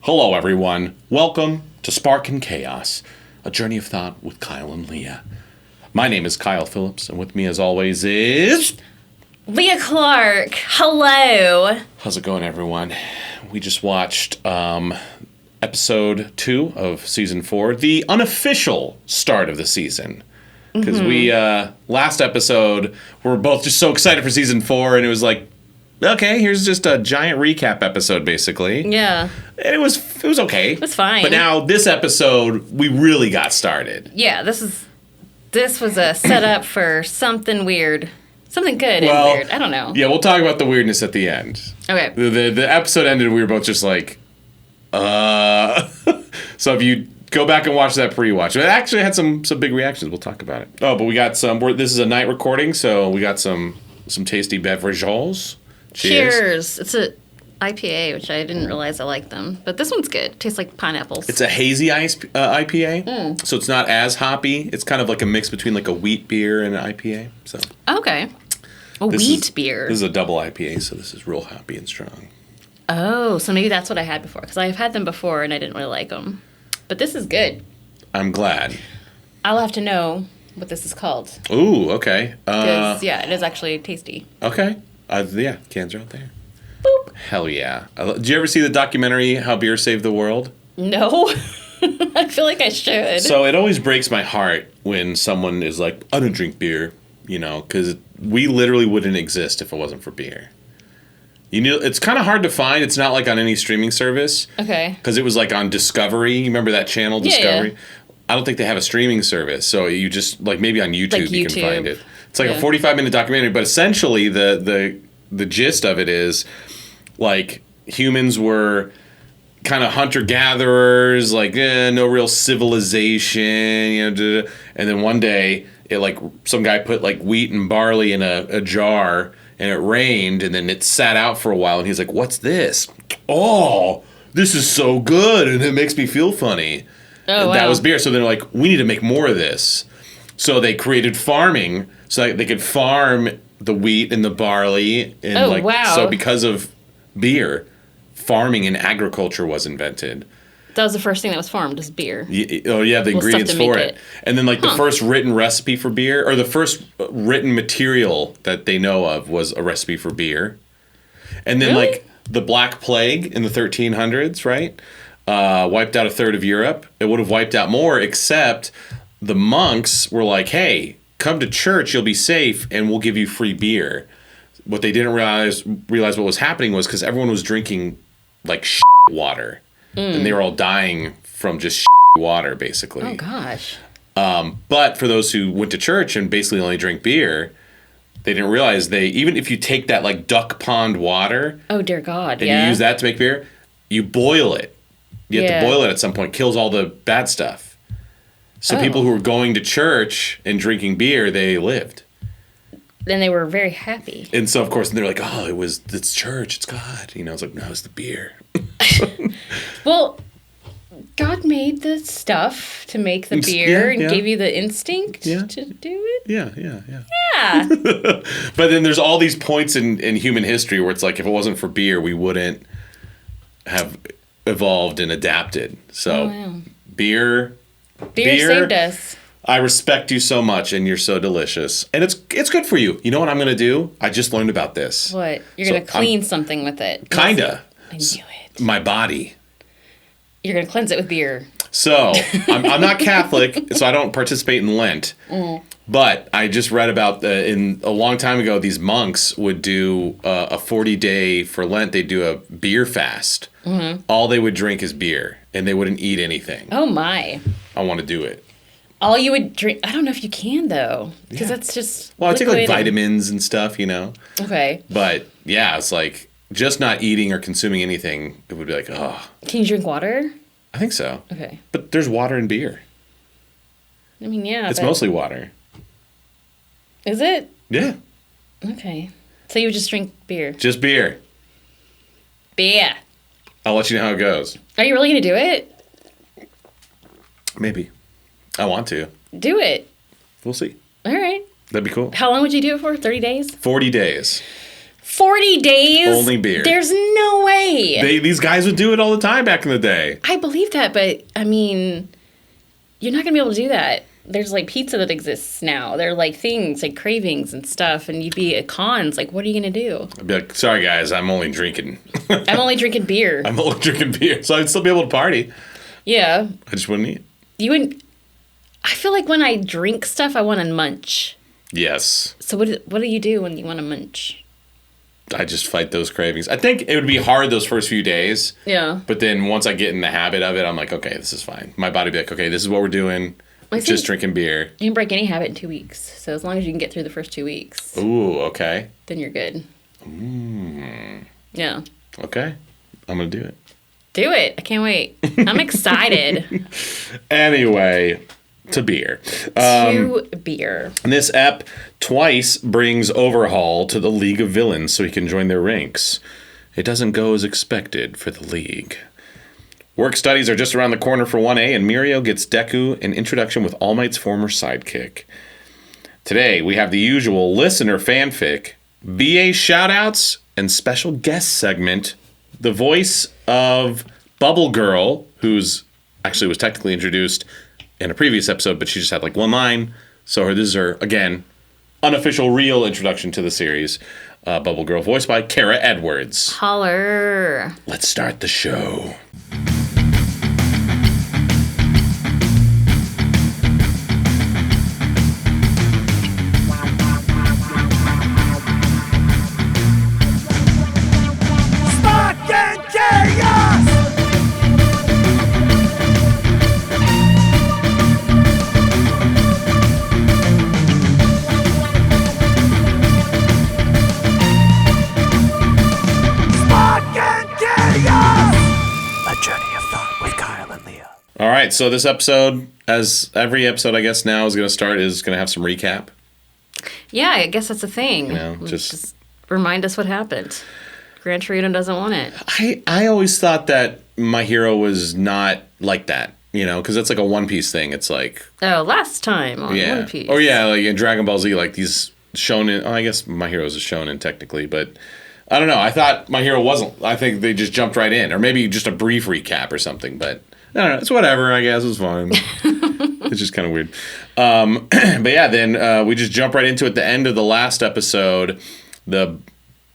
Hello, everyone. Welcome to Spark and Chaos, a journey of thought with Kyle and Leah. My name is Kyle Phillips, and with me, as always, is... Leah Clark. Hello. How's it going, everyone? We just watched episode 2 of season 4, the unofficial start of the season. Because we, last episode, we were both just so excited for season 4, and it was like, okay, here's just a giant recap episode, basically. Yeah. And it was okay. It was fine. But now, this episode, we really got started. Yeah, this was a setup for something weird. Something good and weird. I don't know. Yeah, we'll talk about the weirdness at the end. Okay. The episode ended, and we were both just like, So if you go back and watch that pre-watch, it actually had some big reactions. We'll talk about it. Oh, but we got this is a night recording, so we got some tasty beverages. Cheers. It's a IPA, which I didn't realize I liked them. But this one's good. Tastes like pineapples. It's a hazy IPA, so it's not as hoppy. It's kind of like a mix between like a wheat beer and an IPA. So okay. Wheat beer. This is a double IPA, so this is real hoppy and strong. Oh, so maybe that's what I had before. Because I've had them before, and I didn't really like them. But this is good. I'm glad. I'll have to know what this is called. Ooh, okay. Because, yeah, it is actually tasty. Okay. Yeah, cans are out there. Boop. Hell yeah. Did you ever see the documentary, How Beer Saved the World? No. I feel like I should. So it always breaks my heart when someone is like, I don't drink beer, because we literally wouldn't exist if it wasn't for beer. It's kind of hard to find. It's not like on any streaming service. Okay. Because it was like on Discovery. You remember that channel, Discovery? Yeah. I don't think they have a streaming service. So you just, like maybe on YouTube you can find it. It's like a 45-minute documentary, but essentially the gist of it is like humans were kind of hunter-gatherers, like no real civilization, and then one day it like some guy put like wheat and barley in a jar and it rained and then it sat out for a while and he's like, "What's this? Oh, this is so good and it makes me feel funny." Oh, wow. That was beer. So they're like, "We need to make more of this." So they created farming so that they could farm the wheat and the barley. And wow. So because of beer, farming and agriculture was invented. That was the first thing that was farmed, is beer. The ingredients for it. And then the first written recipe for beer, or the first written material that they know of was a recipe for beer. And then Really? the Black Plague in the 1300s, right? Wiped out a third of Europe. It would have wiped out more, except the monks were like, hey, come to church, you'll be safe, and we'll give you free beer. What they didn't realize what was happening was because everyone was drinking like water. And they were all dying from just water, basically. Oh, gosh. But for those who went to church and basically only drank beer, they didn't realize even if you take that like duck pond water. Oh, dear God, and you use that to make beer, you boil it. You have to boil it at some point. Kills all the bad stuff. So people who were going to church and drinking beer, they lived. Then they were very happy. And so, of course, they're like, oh, it's church, it's God. It's like, no, it's the beer. Well, God made the stuff to make the beer and gave you the instinct to do it. Yeah. Yeah. But then there's all these points in human history where it's like, if it wasn't for beer, we wouldn't have evolved and adapted. So, Beer saved us. I respect you so much, and you're so delicious. And it's good for you. You know what I'm going to do? I just learned about this. What? You're going to clean something with it. Kinda. I knew it. My body. You're going to cleanse it with beer. So, I'm not Catholic, so I don't participate in Lent. But I just read about, a long time ago, these monks would do a 40-day, for Lent, they'd do a beer fast. All they would drink is beer, and they wouldn't eat anything. Oh, my. I want to do it. All you would drink... I don't know if you can, though, because that's just... Well, I take, like, vitamins and stuff, Okay. But, yeah, it's like, just not eating or consuming anything, it would be like, oh. Can you drink water? I think so. Okay. But there's water in beer. I mean, yeah. It's mostly water. Is it? Yeah. Okay. So you would just drink beer? Just beer. Beer. I'll let you know how it goes. Are you really going to do it? Maybe. I want to. Do it. We'll see. All right. That'd be cool. How long would you do it for? 30 days? 40 days. 40 days? Only beer. There's no way. These guys would do it all the time back in the day. I believe that, but, I mean, you're not going to be able to do that. There's, like, pizza that exists now. There are, like, things, like, cravings and stuff, and you'd be at cons. Like, what are you going to do? I'd be like, sorry, guys, I'm only drinking. I'm only drinking beer. I'm only drinking beer, so I'd still be able to party. Yeah. I just wouldn't eat. You wouldn't... I feel like when I drink stuff, I want to munch. Yes. So what do you do when you want to munch? I just fight those cravings. I think it would be hard those first few days. Yeah. But then once I get in the habit of it, I'm like, okay, this is fine. My body would be like, okay, this is what we're doing. Just drinking beer. You can break any habit in 2 weeks. So as long as you can get through the first 2 weeks. Ooh, okay. Then you're good. Yeah. Okay. I'm going to do it. Do it. I can't wait. I'm excited. Anyway, to beer. To beer. This ep twice brings Overhaul to the League of Villains so he can join their ranks. It doesn't go as expected for the League. Work studies are just around the corner for 1A, and Mirio gets Deku an introduction with All Might's former sidekick. Today, we have the usual listener fanfic, VA shoutouts, and special guest segment. The voice of Bubble Girl, who's actually was technically introduced in a previous episode, but she just had like one line. So this is her, again, unofficial real introduction to the series. Bubble Girl, voiced by Kara Edwards. Holler. Let's start the show. All right, so this episode, as every episode I guess now is going to have some recap. Yeah, I guess that's the thing. You know, just remind us what happened. Gran Torino doesn't want it. I always thought that My Hero was not like that, you know, because it's like a One Piece thing. It's like... Oh, last time on One Piece. Or yeah, like in Dragon Ball Z, like these shonen... Oh, I guess My Hero is a shonen technically, but... I don't know. I thought My Hero wasn't. I think they just jumped right in. Or maybe just a brief recap or something, but... I don't know. It's whatever, I guess. It's fine. It's just kind of weird. But yeah, then we just jump right into it. The end of the last episode, the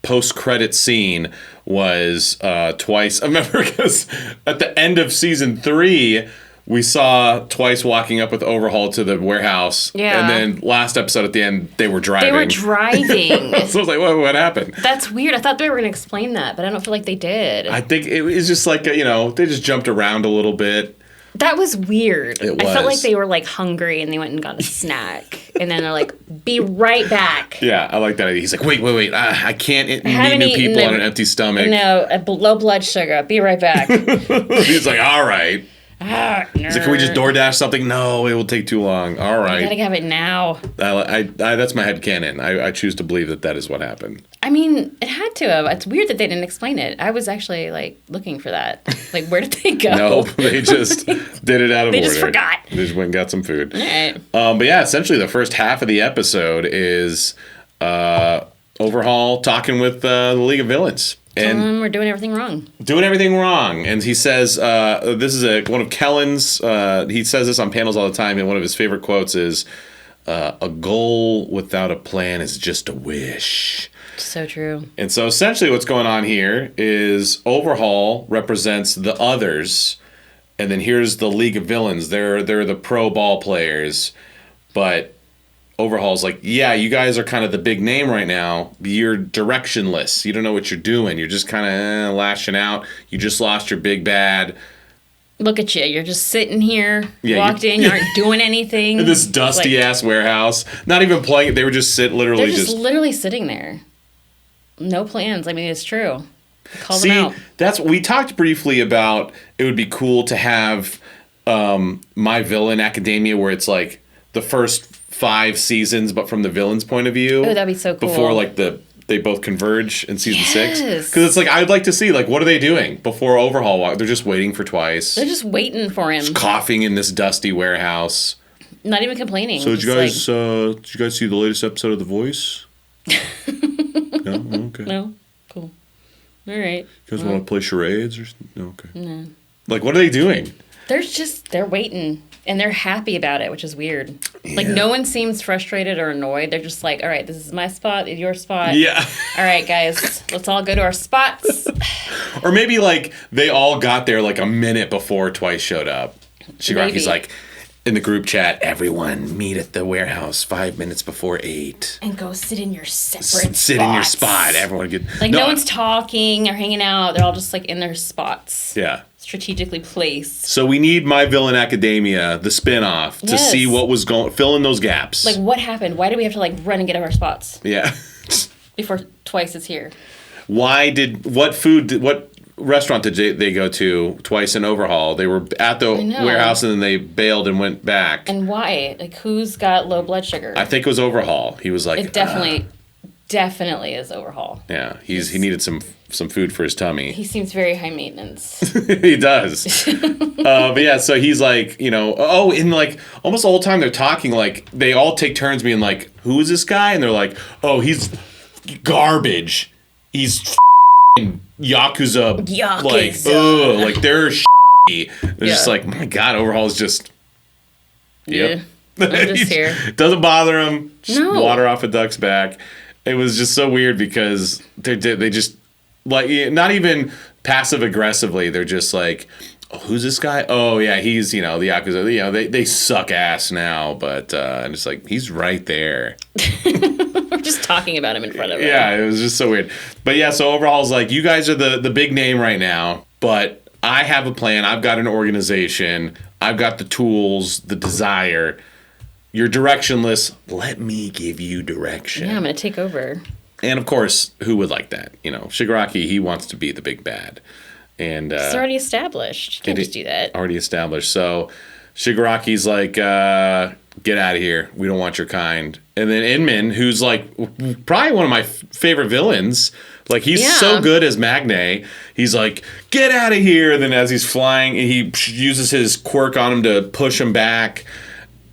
post-credit scene was Twice. I remember because at the end of season 3, we saw Twice walking up with Overhaul to the warehouse. Yeah. And then last episode at the end, they were driving. They were driving. So I was like, what happened? That's weird. I thought they were going to explain that, but I don't feel like they did. I think it was just like, you know, they just jumped around a little bit. That was weird. It was. I felt like they were like hungry and they went and got a snack. And then they're like, be right back. Yeah, I like that idea. He's like, wait. I can't meet new people on an empty stomach. No, low blood sugar. Be right back. He's like, all right. He's like, can we just DoorDash something? No, it will take too long. All right. You gotta have it now. I that's my headcanon. I choose to believe that is what happened. I mean, it had to have. It's weird that they didn't explain it. I was actually, like, looking for that. Like, where did they go? No, they just did it out of order. They just forgot. They just went and got some food. All right. But yeah, essentially the first half of the episode is Overhaul talking with the League of Villains. And we're doing everything wrong. Doing everything wrong. And he says, this is one of Kellen's, he says this on panels all the time, and one of his favorite quotes is, a goal without a plan is just a wish. So true. And so essentially what's going on here is Overhaul represents the others, and then here's the League of Villains. They're the pro ball players, but Overhaul's like, yeah, you guys are kind of the big name right now. You're directionless. You don't know what you're doing. You're just kind of lashing out. You just lost your big bad. Look at you. You're just sitting here, walked in, you aren't doing anything. In this dusty-ass warehouse. Not even playing. They were just literally sitting there. No plans. I mean, it's true. Call them out. We talked briefly about it would be cool to have My Villain Academia where it's like the first 5 seasons, but from the villain's point of view. Oh, that'd be so cool. Before like they both converge in season 6. Because it's like I'd like to see like what are they doing before Overhaul? They're just waiting for Twice. They're just waiting for him. Just coughing in this dusty warehouse. Not even complaining. So did you guys see the latest episode of The Voice? No? Okay. No? Cool. All right. You guys want to play charades? No, okay. No. Like, what are they doing? They're waiting. And they're happy about it, which is weird. Yeah. Like, no one seems frustrated or annoyed. They're just like, all right, this is my spot, your spot. Yeah. All right, guys, let's all go to our spots. Or maybe, like, they all got there, like, a minute before Twice showed up. Shigaraki's like, in the group chat, everyone meet at the warehouse 5 minutes before 8. And go sit in your separate spots. Sit in your spot. Everyone get... Like, no one's talking or hanging out. They're all just, like, in their spots. Yeah. Strategically placed. So we need My Villain Academia, the spinoff, to see what was going, fill in those gaps. Like, what happened? Why did we have to, like, run and get our spots? Yeah. Before Twice is here. What restaurant did they go to Twice in Overhaul? They were at the warehouse and then they bailed and went back. And why? Like, who's got low blood sugar? I think it was Overhaul. He was like, it definitely is Overhaul. Yeah, he needed some food for his tummy. He seems very high maintenance. He does. But yeah, so he's like, in like almost the whole time they're talking, like they all take turns being like, who is this guy? And they're like, oh, he's garbage. He's Yakuza. Like, ugh, like they're They're just like, my God, Overhaul is just. Yep. Yeah. I'm just here. Doesn't bother him. Just water off a duck's back. It was just so weird because they just, like, not even passive aggressively. They're just like, oh, who's this guy? Oh, yeah, he's, the Yakuza. They suck ass now, but I'm just like, he's right there. We're just talking about him in front of him. Yeah, it was just so weird. But yeah, so Overhaul's like, you guys are the big name right now, but I have a plan. I've got an organization. I've got the tools, the desire. You're directionless. Let me give you direction. Yeah, I'm going to take over. And, of course, who would like that? Shigaraki, he wants to be the big bad. And it's already established. You can't just do that. Already established. So Shigaraki's like, get out of here. We don't want your kind. And then Inman, who's like probably one of my favorite villains. Like, he's so good as Magne. He's like, get out of here. And then as he's flying, he uses his quirk on him to push him back.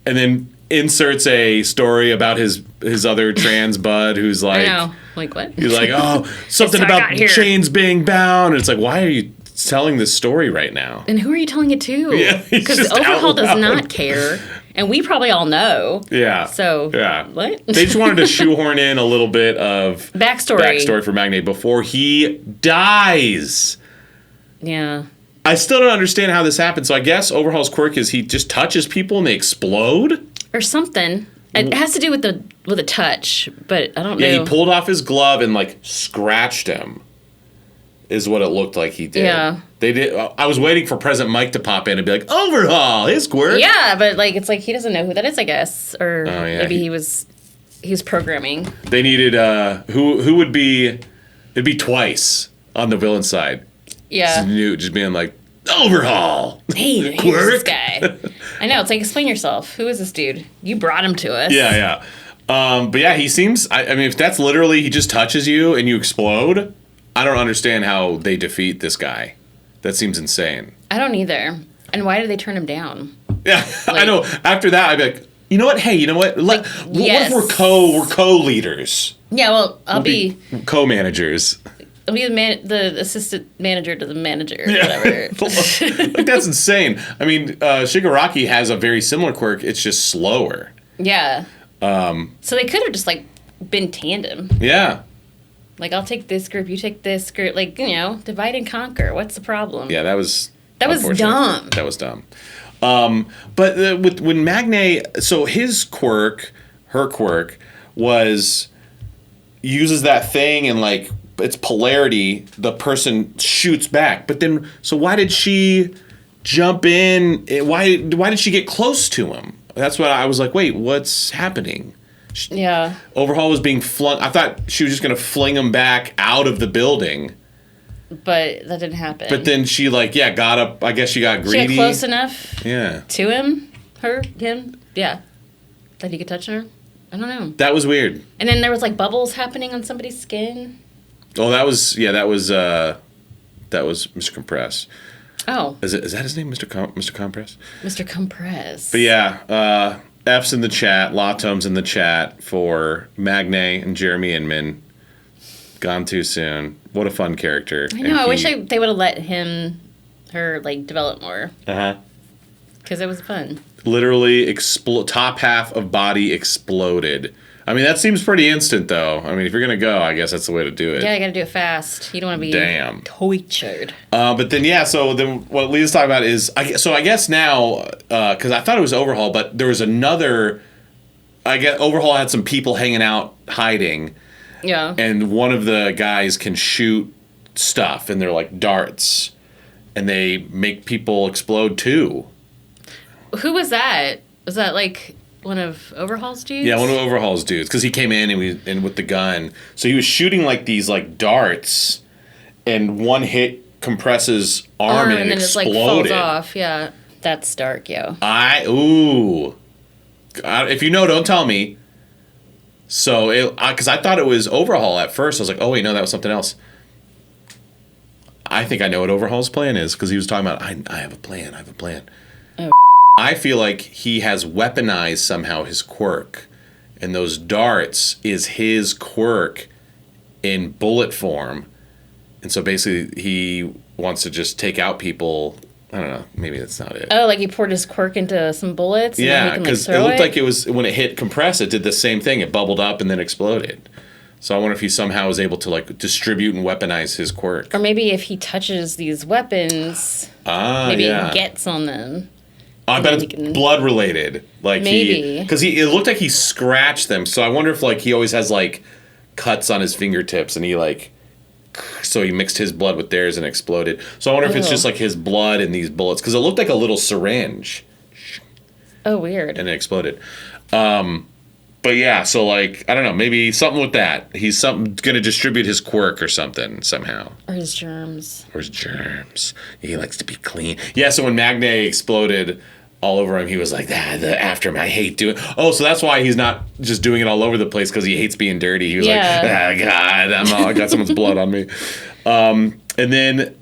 And then inserts a story about his other trans bud who's like, I know. Like, what? He's like, oh, something about chains being bound. And it's like, why are you telling this story right now? And who are you telling it to? Yeah, because Overhaul does not care. And we probably all know. Yeah. So, what? They just wanted to shoehorn in a little bit of backstory for Magne before he dies. Yeah. I still don't understand how this happened. So I guess Overhaul's quirk is he just touches people and they explode? Or something. It has to do with a touch, but I don't know. Yeah, he pulled off his glove and, like, scratched him, is what it looked like he did. Yeah. They did. I was waiting for President Mike to pop in and be like, Overhaul, his quirk. Yeah, but, like, it's like he doesn't know who that is, I guess. Or maybe he was programming. They needed, who would be, it'd be Twice on the villain side. Yeah. Just being like, Overhaul. Hey, who's this guy? I know. It's like, explain yourself. Who is this dude? You brought him to us. Yeah. But yeah, he seems, I mean, if that's literally he just touches you and you explode, I don't understand how they defeat this guy. That seems insane. I don't either. And why did they turn him down? Yeah, like, I know. After that, I'd be like, you know what? Hey, you know what? What if we're co-leaders? Yeah, well, I'll be co-managers. I'll be the assistant manager to the manager, whatever. Like, that's insane. I mean, Shigaraki has a very similar quirk. It's just slower. Yeah. So they could have just, like, been tandem. Yeah. Like, I'll take this group, you take this group. Like, divide and conquer. What's the problem? Yeah, that was dumb. That was dumb. But when Magne, so his quirk, her quirk, uses that thing and, like, it's polarity, the person shoots back. But then, so why did she jump in? Why did she get close to him? That's what I was like, wait, what's happening? Yeah. Overhaul was being flung. I thought she was just going to fling him back out of the building. But that didn't happen. But then she, like, got up. I guess she got greedy. She got close enough to him, him. Yeah. That he could touch her. I don't know. That was weird. And then there was, like, bubbles happening on somebody's skin. Oh, that was Mr. Compress. Oh. Is that his name, Mr. Compress? Mr. Compress. But yeah, F's in the chat, Latom's in the chat for Magne and Jeremy Inman. Gone too soon. What a fun character. I know. I wish they would have let her like develop more. Because it was fun. Literally, top half of body exploded. I mean, that seems pretty instant, though. I mean, if you're going to go, I guess that's the way to do it. Yeah, you got to do it fast. You don't want to be tortured. But then, yeah, so then what Leah's talking about is... I guess now, because I thought it was Overhaul, but there was another... I guess Overhaul had some people hanging out, hiding. Yeah. And one of the guys can shoot stuff, and they're like darts. And they make people explode, too. Who was that? Was that, like... one of Overhaul's dudes? Yeah, one of Overhaul's dudes. Because he came in and with the gun. So he was shooting like these like darts, and one hit compresses arm and it exploded. It's like falls off. Yeah, that's dark, yo. If you know, don't tell me. So, because I thought it was Overhaul at first. I was like, oh wait, no, that was something else. I think I know what Overhaul's plan is because he was talking about, I have a plan. Oh. I feel like he has weaponized somehow his quirk, and those darts is his quirk in bullet form, and so basically he wants to just take out people. I don't know, maybe that's not it. Oh, like he poured his quirk into some bullets? And yeah, because it looked like it was, when it hit compress, it did the same thing. It bubbled up and then exploded. So I wonder if he somehow was able to like distribute and weaponize his quirk. Or maybe if he touches these weapons, maybe he gets on them. I bet it's blood related. Like maybe. Because it looked like he scratched them. So I wonder if like he always has like cuts on his fingertips and he like, so he mixed his blood with theirs and exploded. So I wonder if it's just like his blood in these bullets. Because it looked like a little syringe. Oh, weird. And it exploded. But yeah, so like, I don't know, maybe something with that. He's going to distribute his quirk or something somehow. Or his germs. He likes to be clean. Yeah, so when Magne exploded all over him, he was like, the aftermath, I hate doing... Oh, so that's why he's not just doing it all over the place, because he hates being dirty. He was like, God, I got someone's blood on me. And then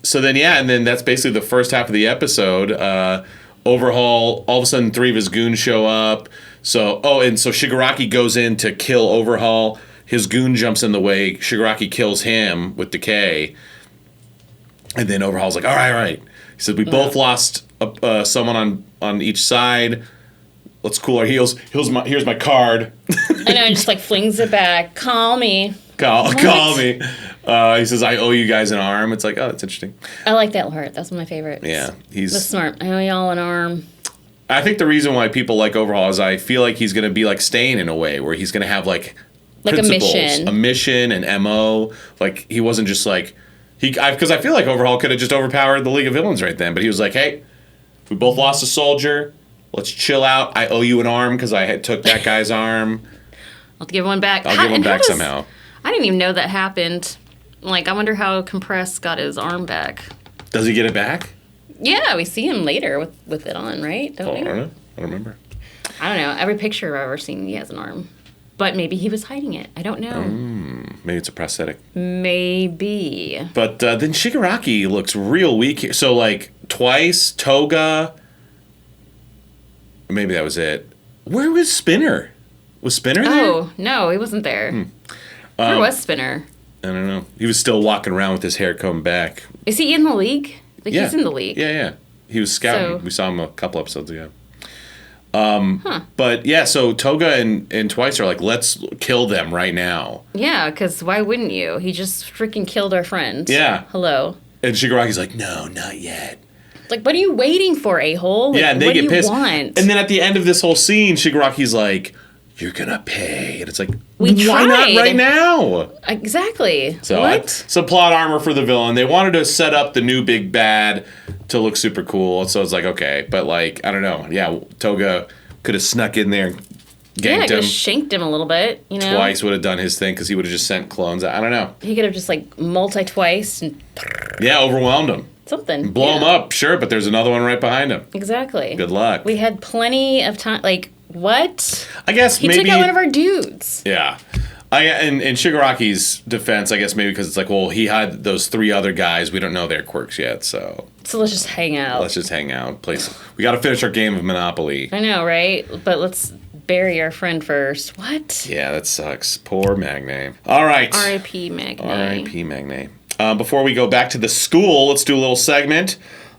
that's basically the first half of the episode. Overhaul, all of a sudden 3 of his goons show up. So Shigaraki goes in to kill Overhaul. His goon jumps in the way. Shigaraki kills him with decay. And then Overhaul's like, all right. He said, we both lost someone on each side. Let's cool our heels. Here's my card. I know, and just like flings it back. Call me. Call me. He says, I owe you guys an arm. It's like, oh, that's interesting. I like that part. That's one of my favorites. Yeah. That's smart. I owe y'all an arm. I think the reason why people like Overhaul is I feel like he's going to be like Stain in a way, where he's going to have like principles, a mission, an MO. Like he wasn't just like because I feel like Overhaul could have just overpowered the League of Villains right then, but he was like, hey, we both lost a soldier. Let's chill out. I owe you an arm because I took that guy's arm. I'll give one back. I'll give one back somehow. I didn't even know that happened. Like, I wonder how Compress got his arm back. Does he get it back? Yeah, we see him later with it on, right? Don't we? I don't know. I don't remember. I don't know. Every picture I've ever seen, he has an arm. But maybe he was hiding it. I don't know. Maybe it's a prosthetic. Maybe. But then Shigaraki looks real weak here. So, like, twice, Toga. Maybe that was it. Where was Spinner? Was Spinner there? Oh, no, he wasn't there. Where was Spinner? I don't know. He was still walking around with his hair combed back. Is he in the league? Like, yeah. He's in the league. Yeah. He was scouting. So, we saw him a couple episodes ago. But yeah, so Toga and Twice are like, let's kill them right now. Yeah, because why wouldn't you? He just freaking killed our friend. Yeah. Hello. And Shigaraki's like, no, not yet. Like, what are you waiting for, a-hole? Like, yeah, and they get pissed. Want? And then at the end of this whole scene, Shigaraki's like, you're gonna pay. And it's like, why not right now? Exactly. So what? Some plot armor for the villain. They wanted to set up the new big bad to look super cool. So it's like, okay. But like, I don't know. Yeah, Toga could have snuck in there and ganked him. Shanked him a little bit, you know? Twice would have done his thing because he would have just sent clones. I don't know. He could have just like multi-twice and... Yeah, overwhelmed him. Something. Blow him up, sure, but there's another one right behind him. Exactly. Good luck. We had plenty of time. Like, what? I guess he maybe... took out one of our dudes. Yeah. In Shigaraki's defense, I guess maybe because it's like, well, he had those 3 other guys. We don't know their quirks yet, so... So let's just hang out. We got to finish our game of Monopoly. I know, right? But let's bury our friend first. What? Yeah, that sucks. Poor Magne. All right. R.I.P. Magne. R.I.P. Magne. Before we go back to the school, let's do a little segment.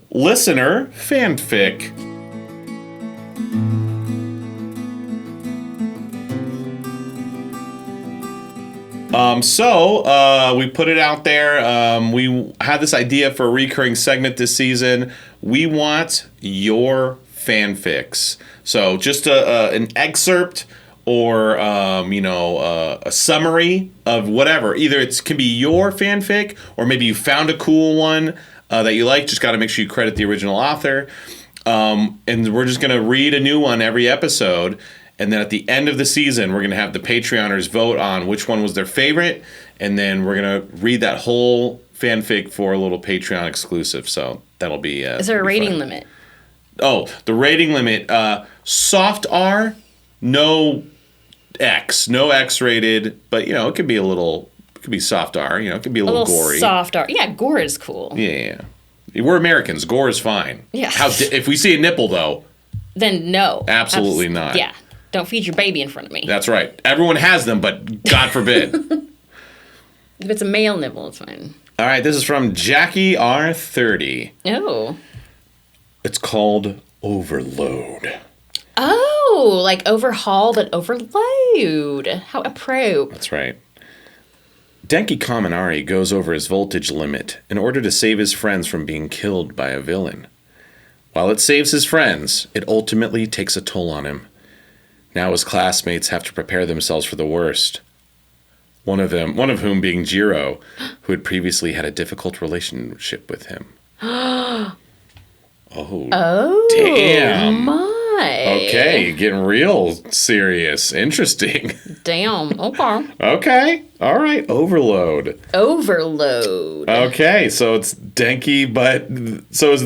Listener Fan Fic. So we put it out there. We had this idea for a recurring segment this season. We want your fanfics. So just an excerpt or, a summary of whatever. Either it can be your fanfic or maybe you found a cool one that you like. Just got to make sure you credit the original author. And we're just going to read a new one every episode. And then at the end of the season, we're going to have the Patreoners vote on which one was their favorite. And then we're going to read that whole fanfic for a little Patreon exclusive. So that'll be... Is there a rating limit? Oh, the rating limit. Soft R, no X. No X rated. But, it could be a little... It could be soft R. It could be a little gory. Soft R. Yeah, gore is cool. Yeah. We're Americans. Gore is fine. Yeah. If we see a nipple, though... Then no. Absolutely not. Yeah. Don't feed your baby in front of me. That's right. Everyone has them, but God forbid. If it's a male nipple, it's fine. All right, this is from Jackie R30. Oh. It's called Overload. Oh, like Overhaul, but Overload. How appropriate. That's right. Denki Kaminari goes over his voltage limit in order to save his friends from being killed by a villain. While it saves his friends, it ultimately takes a toll on him. Now his classmates have to prepare themselves for the worst. One of whom being Jiro, who had previously had a difficult relationship with him. Oh, damn. My. Okay, getting real serious. Interesting. Damn. Okay. Okay. All right. Overload. Okay, so it's Denki, but so is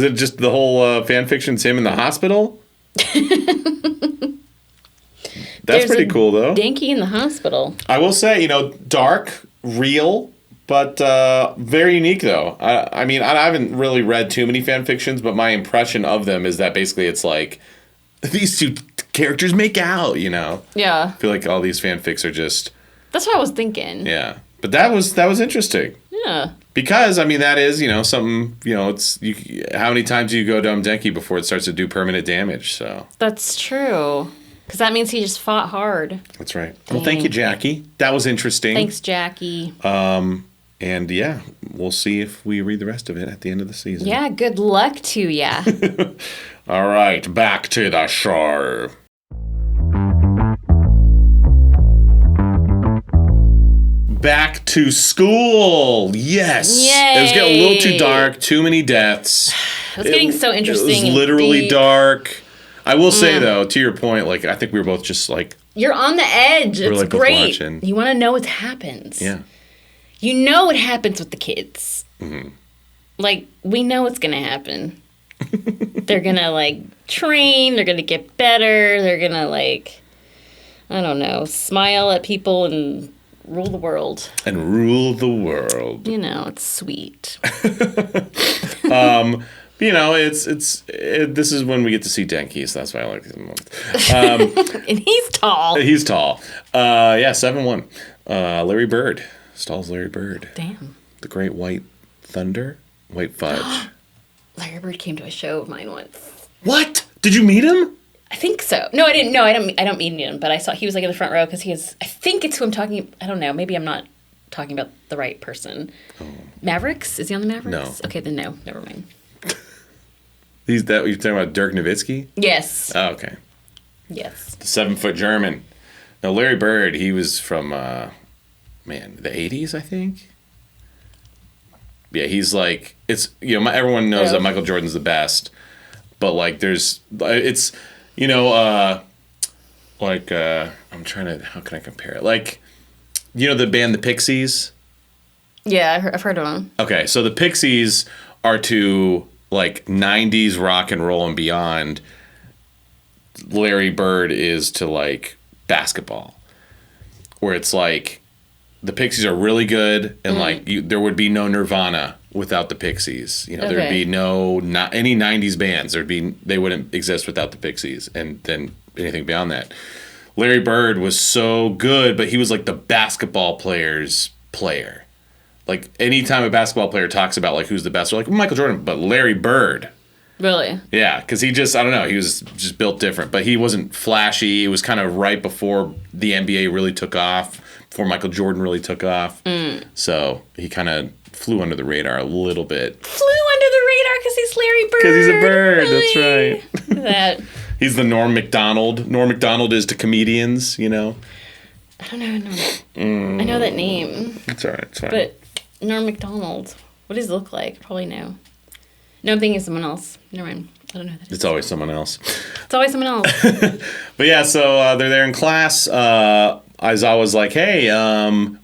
it just the whole fan fiction's him in the hospital? That's pretty cool, though. Denki in the hospital. I will say, dark, real, but very unique, though. I mean, I haven't really read too many fan fictions, but my impression of them is that basically it's like these two characters make out, Yeah. I feel like all these fanfics are just... That's what I was thinking. Yeah. But that was interesting. Yeah. Because, I mean, that is, something, how many times do you go dumb Denki before it starts to do permanent damage, so. That's true. Because that means he just fought hard. That's right. Dang. Well, thank you, Jackie. That was interesting. Thanks, Jackie. And, yeah, we'll see if we read the rest of it at the end of the season. Yeah, good luck to ya. All right, back to the show. Back to school. Yes. Yay. It was getting a little too dark. Too many deaths. It was getting so interesting. It was literally dark. I will say, though, to your point, like, I think we were both just like... You're on the edge. It's like great. You want to know what happens. Yeah. You know what happens with the kids. Mm-hmm. Like, we know what's going to happen. They're going to, like, train. They're going to get better. They're going to, like, I don't know, smile at people and... rule the world. And rule the world. It's sweet. This is when we get to see Denki, so that's why I like him most. And he's tall. He's tall. 7-1. Larry Bird. Stalls Larry Bird. Damn. The Great White Thunder. White Fudge. Larry Bird came to a show of mine once. What? Did you meet him? I think so. No, I didn't. No, I don't meet him. But I saw he was like in the front row because he was. I think it's who I'm talking. I don't know. Maybe I'm not talking about the right person. Oh. Mavericks? Is he on the Mavericks? No. Okay, then no. Never mind. You're talking about Dirk Nowitzki? Yes. Oh, okay. Yes. The 7-foot German. Now Larry Bird, he was from the 80s, I think. Yeah, he's like everyone knows that Michael Jordan's the best, but like I'm trying to, how can I compare it? Like, the band The Pixies? Yeah, I've heard of them. Okay, so The Pixies are to, like, 90s rock and roll and beyond. Larry Bird is to, like, basketball. Where it's like, the Pixies are really good, and, like, there would be no Nirvana without the Pixies. There'd be not any 90s bands. They wouldn't exist without the Pixies. And then anything beyond that. Larry Bird was so good, but he was like the basketball player's player. Like, anytime a basketball player talks about, like, who's the best, they're like, Michael Jordan, but Larry Bird. Really? Yeah, because he just, I don't know, he was just built different. But he wasn't flashy. It was kind of right before the NBA really took off, before Michael Jordan really took off. So he kind of flew under the radar a little bit. Flew under the radar because he's Larry Bird. Because he's a bird, that's right. That. He's the Norm Macdonald. Norm Macdonald is to comedians, you know? I don't know. I know that name. It's all right, it's fine. But Norm Macdonald, what does he look like? Probably no. No, I'm thinking of someone else. Never mind. I don't know who that is. It's always someone else. It's always someone else. But yeah, so they're there in class. Aizawa's like, hey,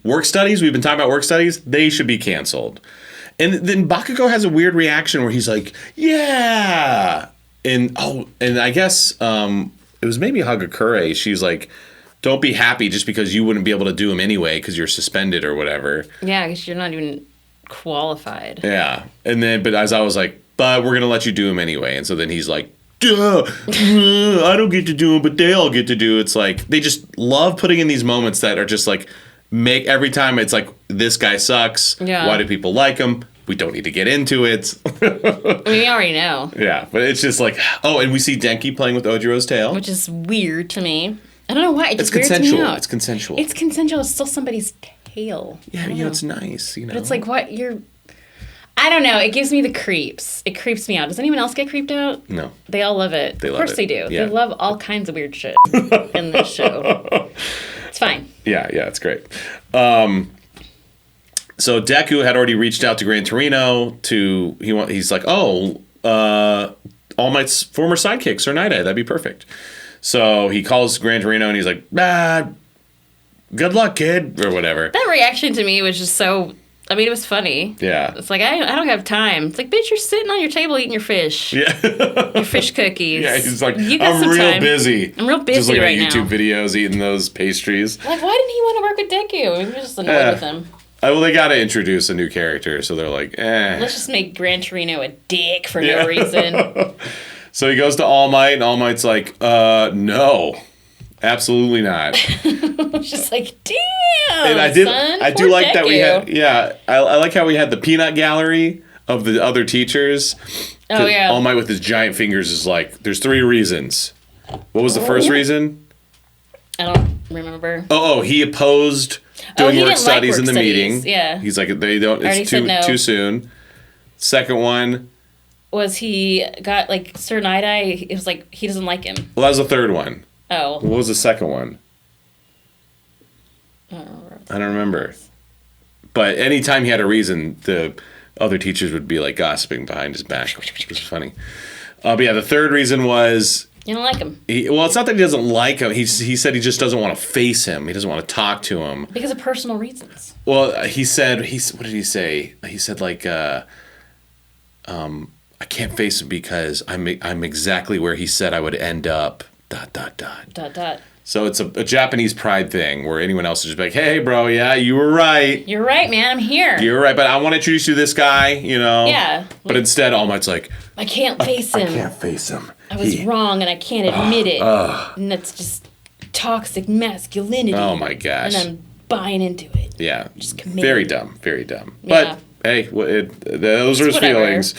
work studies, we've been talking about work studies, they should be canceled. And then Bakugo has a weird reaction where he's like, yeah. And I guess it was maybe Hagakure. She's like, don't be happy just because you wouldn't be able to do them anyway because you're suspended or whatever. Yeah, because you're not even qualified. Yeah. And then, but Aizawa was like, but we're going to let you do them anyway. And so then he's like, duh, I don't get to do them, but they all get to do it. It's like, they just love putting in these moments that are just like, make every time it's like, this guy sucks. Yeah. Why do people like him? We don't need to get into it. I mean, we already know. Yeah, but it's just like, oh, and we see Denki playing with Ojiro's tail. Which is weird to me. I don't know why. It just it's consensual. Weirds me out. It's consensual. It's consensual. It's still somebody's tail. Yeah, you know, it's nice, you know. But it's like, what? I don't know. It gives me the creeps. It creeps me out. Does anyone else get creeped out? No. They all love it. They love it. Of course they do. Yeah. They love all kinds of weird shit in this show. It's fine. Yeah, it's great. So Deku had already reached out to Gran Torino he's like, oh, All Might's former sidekick, Sir Night-Eye, that'd be perfect. So he calls Gran Torino and he's like, good luck, kid, or whatever. That reaction to me was just so, I mean, it was funny. Yeah. It's like, I don't have time. It's like, bitch, you're sitting on your table eating your fish. Yeah. Your fish cookies. Yeah, he's like, I'm real busy. I'm real busy just looking right at YouTube now. videos, eating those pastries. Like, why didn't he want to work with Deku? He was just annoyed with him. Well, they got to introduce a new character, so they're like, Let's just make Gran Torino a dick for no reason. So he goes to All Might, and All Might's like, no, absolutely not. Just like, damn, and I do like that we had, I like how we had the peanut gallery of the other teachers. Oh, yeah. All Might with his giant fingers is like, there's 3 reasons. What was the first reason? I don't remember. He opposed doing work studies in the meeting. Yeah. He's like, they don't, it's too soon. Second one was he got like Sir Night-Eye, it was like he doesn't like him. Well, that was the third one. Oh. What was the second one? I don't remember. I don't remember. But anytime he had a reason, the other teachers would be like gossiping behind his back, which was funny. But yeah, the third reason was... You don't like him. Well, it's not that he doesn't like him. He said he just doesn't want to face him. He doesn't want to talk to him. Because of personal reasons. Well, he said... what did he say? He said like... I can't face him because I'm exactly where he said I would end up. ... So it's a Japanese pride thing where anyone else is just like, hey, bro, yeah, you were right. You're right, man. I'm here. You're right, but I want to introduce you to this guy, you know? Yeah. But instead, All Might's like, I can't face him. I can't face him. I was wrong and I can't admit it. And that's just toxic masculinity. Oh, my gosh. And I'm buying into it. Yeah. Just committed. Very dumb. Very dumb. Yeah. But, hey, those are his feelings.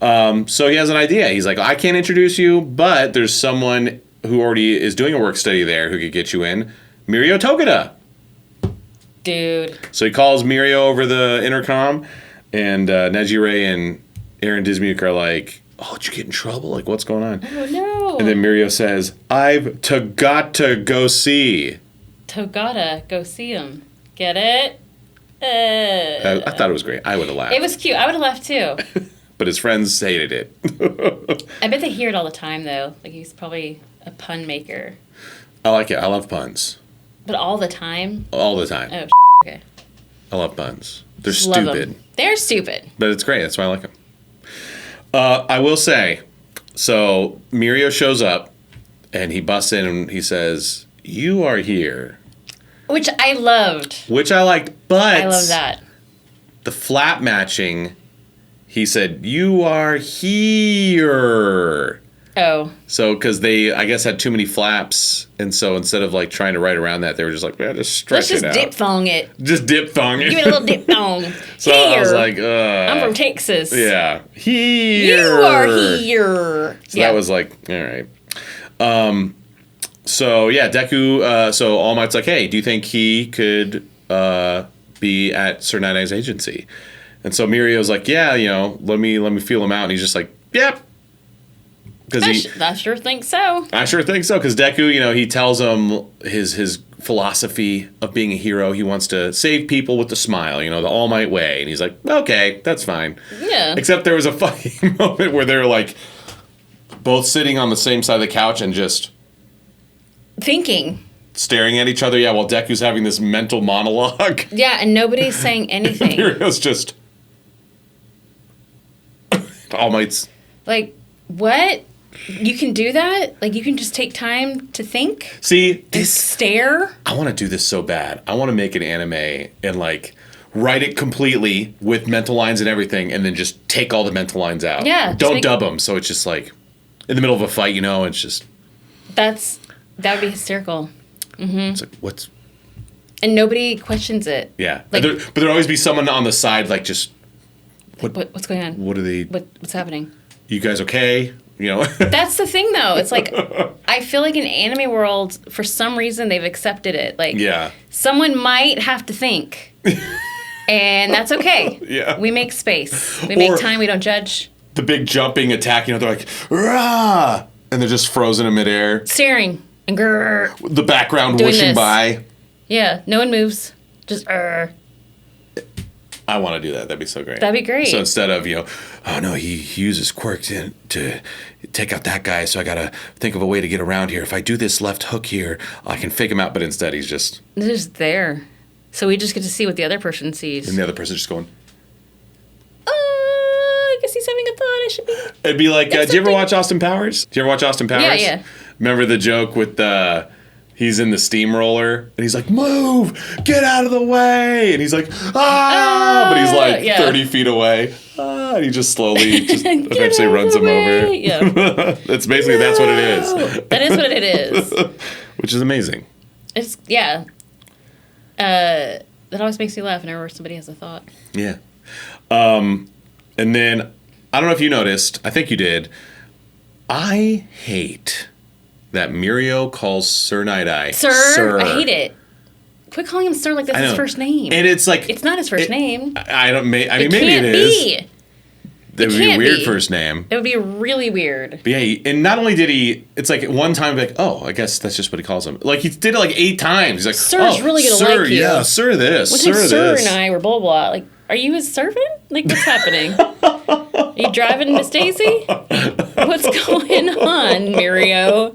So he has an idea. He's like, I can't introduce you, but there's someone who already is doing a work study there who could get you in. Mirio Togata. Dude. So he calls Mirio over the intercom, and Nejire and Aaron Dismuke are like, oh, did you get in trouble? Like, what's going on? Oh, no. And then Mirio says, I've got to go see. Togata, go see him. Get it? I thought it was great. I would have laughed. It was cute. I would have laughed, too. But his friends hated it. I bet they hear it all the time, though. Like, he's probably a pun maker. I like it. I love puns. But all the time? All the time. Oh, okay. I love puns. They're Just love stupid. them. They're stupid. But it's great. That's why I like them. I will say, so Mirio shows up, and he busts in, and he says, you are here. Which I loved. Which I liked, but... I love that. The flap matching... He said, you are here. Oh. So, because they, I guess, had too many flaps. And so instead of like trying to write around that, they were just like, yeah, just stretch it out. Let's just diphthong it. Just diphthong it. Give it a little diphthong. So I was like, I'm from Texas. Yeah. Here. You are here. So that was like, all right. So yeah, Deku, so All Might's like, hey, do you think he could be at Sir Night-Eye's agency? And so Mirio's like, yeah, let me feel him out. And he's just like, yep. I sure think so. I sure think so, because Deku, he tells him his philosophy of being a hero. He wants to save people with the smile, the All Might way. And he's like, okay, that's fine. Yeah. Except there was a fucking moment where they're like both sitting on the same side of the couch and just thinking. Staring at each other, yeah, while Deku's having this mental monologue. Yeah, and nobody's saying anything. Mirio's just All Might's like, what? You can do that? Like, you can just take time to think? See, and stare? I want to do this so bad. I want to make an anime and, like, write it completely with mental lines and everything, and then just take all the mental lines out. Yeah. Don't dub them, so it's just, like, in the middle of a fight, it's just... That would be hysterical. Mm-hmm. It's like, what's... And nobody questions it. Yeah. Like, but there'd always be someone on the side, like, just... What's going on? What are they... What's happening? You guys okay? That's the thing, though. It's like, I feel like in anime world, for some reason, they've accepted it. Like, yeah. Someone might have to think. And that's okay. Yeah. We make space. We make time. We don't judge. The big jumping attack, they're like, rah! And they're just frozen in midair. Staring. And grrr. The background whooshing by. Yeah. No one moves. Just I want to do that. That'd be so great. That'd be great. So instead of, oh no, he uses quirk to take out that guy, so I got to think of a way to get around here. If I do this left hook here, I can fake him out. But instead, he's just there. So we just get to see what the other person sees. And the other person's just going, I guess he's having a thought. I should be. It'd be like, do you ever watch Austin Powers? Do you ever watch Austin Powers? Yeah. Remember the joke with he's in the steamroller, and he's like, move, get out of the way. And he's like, but he's like 30 feet away. And he just slowly, eventually runs him over. Yeah. That's basically, that's what it is. That is what it is. Which is amazing. It's, yeah. That always makes me laugh whenever somebody has a thought. Yeah. And then, I don't know if you noticed, I think you did, I hate that Mirio calls Sir Night-Eye Sir. I hate it. Quit calling him Sir like that's his first name. And it's like... It's not his first name. I mean, maybe it is. That would be a weird first name. It would be really weird. But yeah, and not only did he... It's like one time, like, I guess that's just what he calls him. Like, he did it like 8 times. He's like, Sir's really going to like you. Yeah, Sir this, One Sir time this. Sir and I were blah, blah. Like, are you his servant? Like, what's happening? Are you driving Miss Daisy? What's going on, Mirio?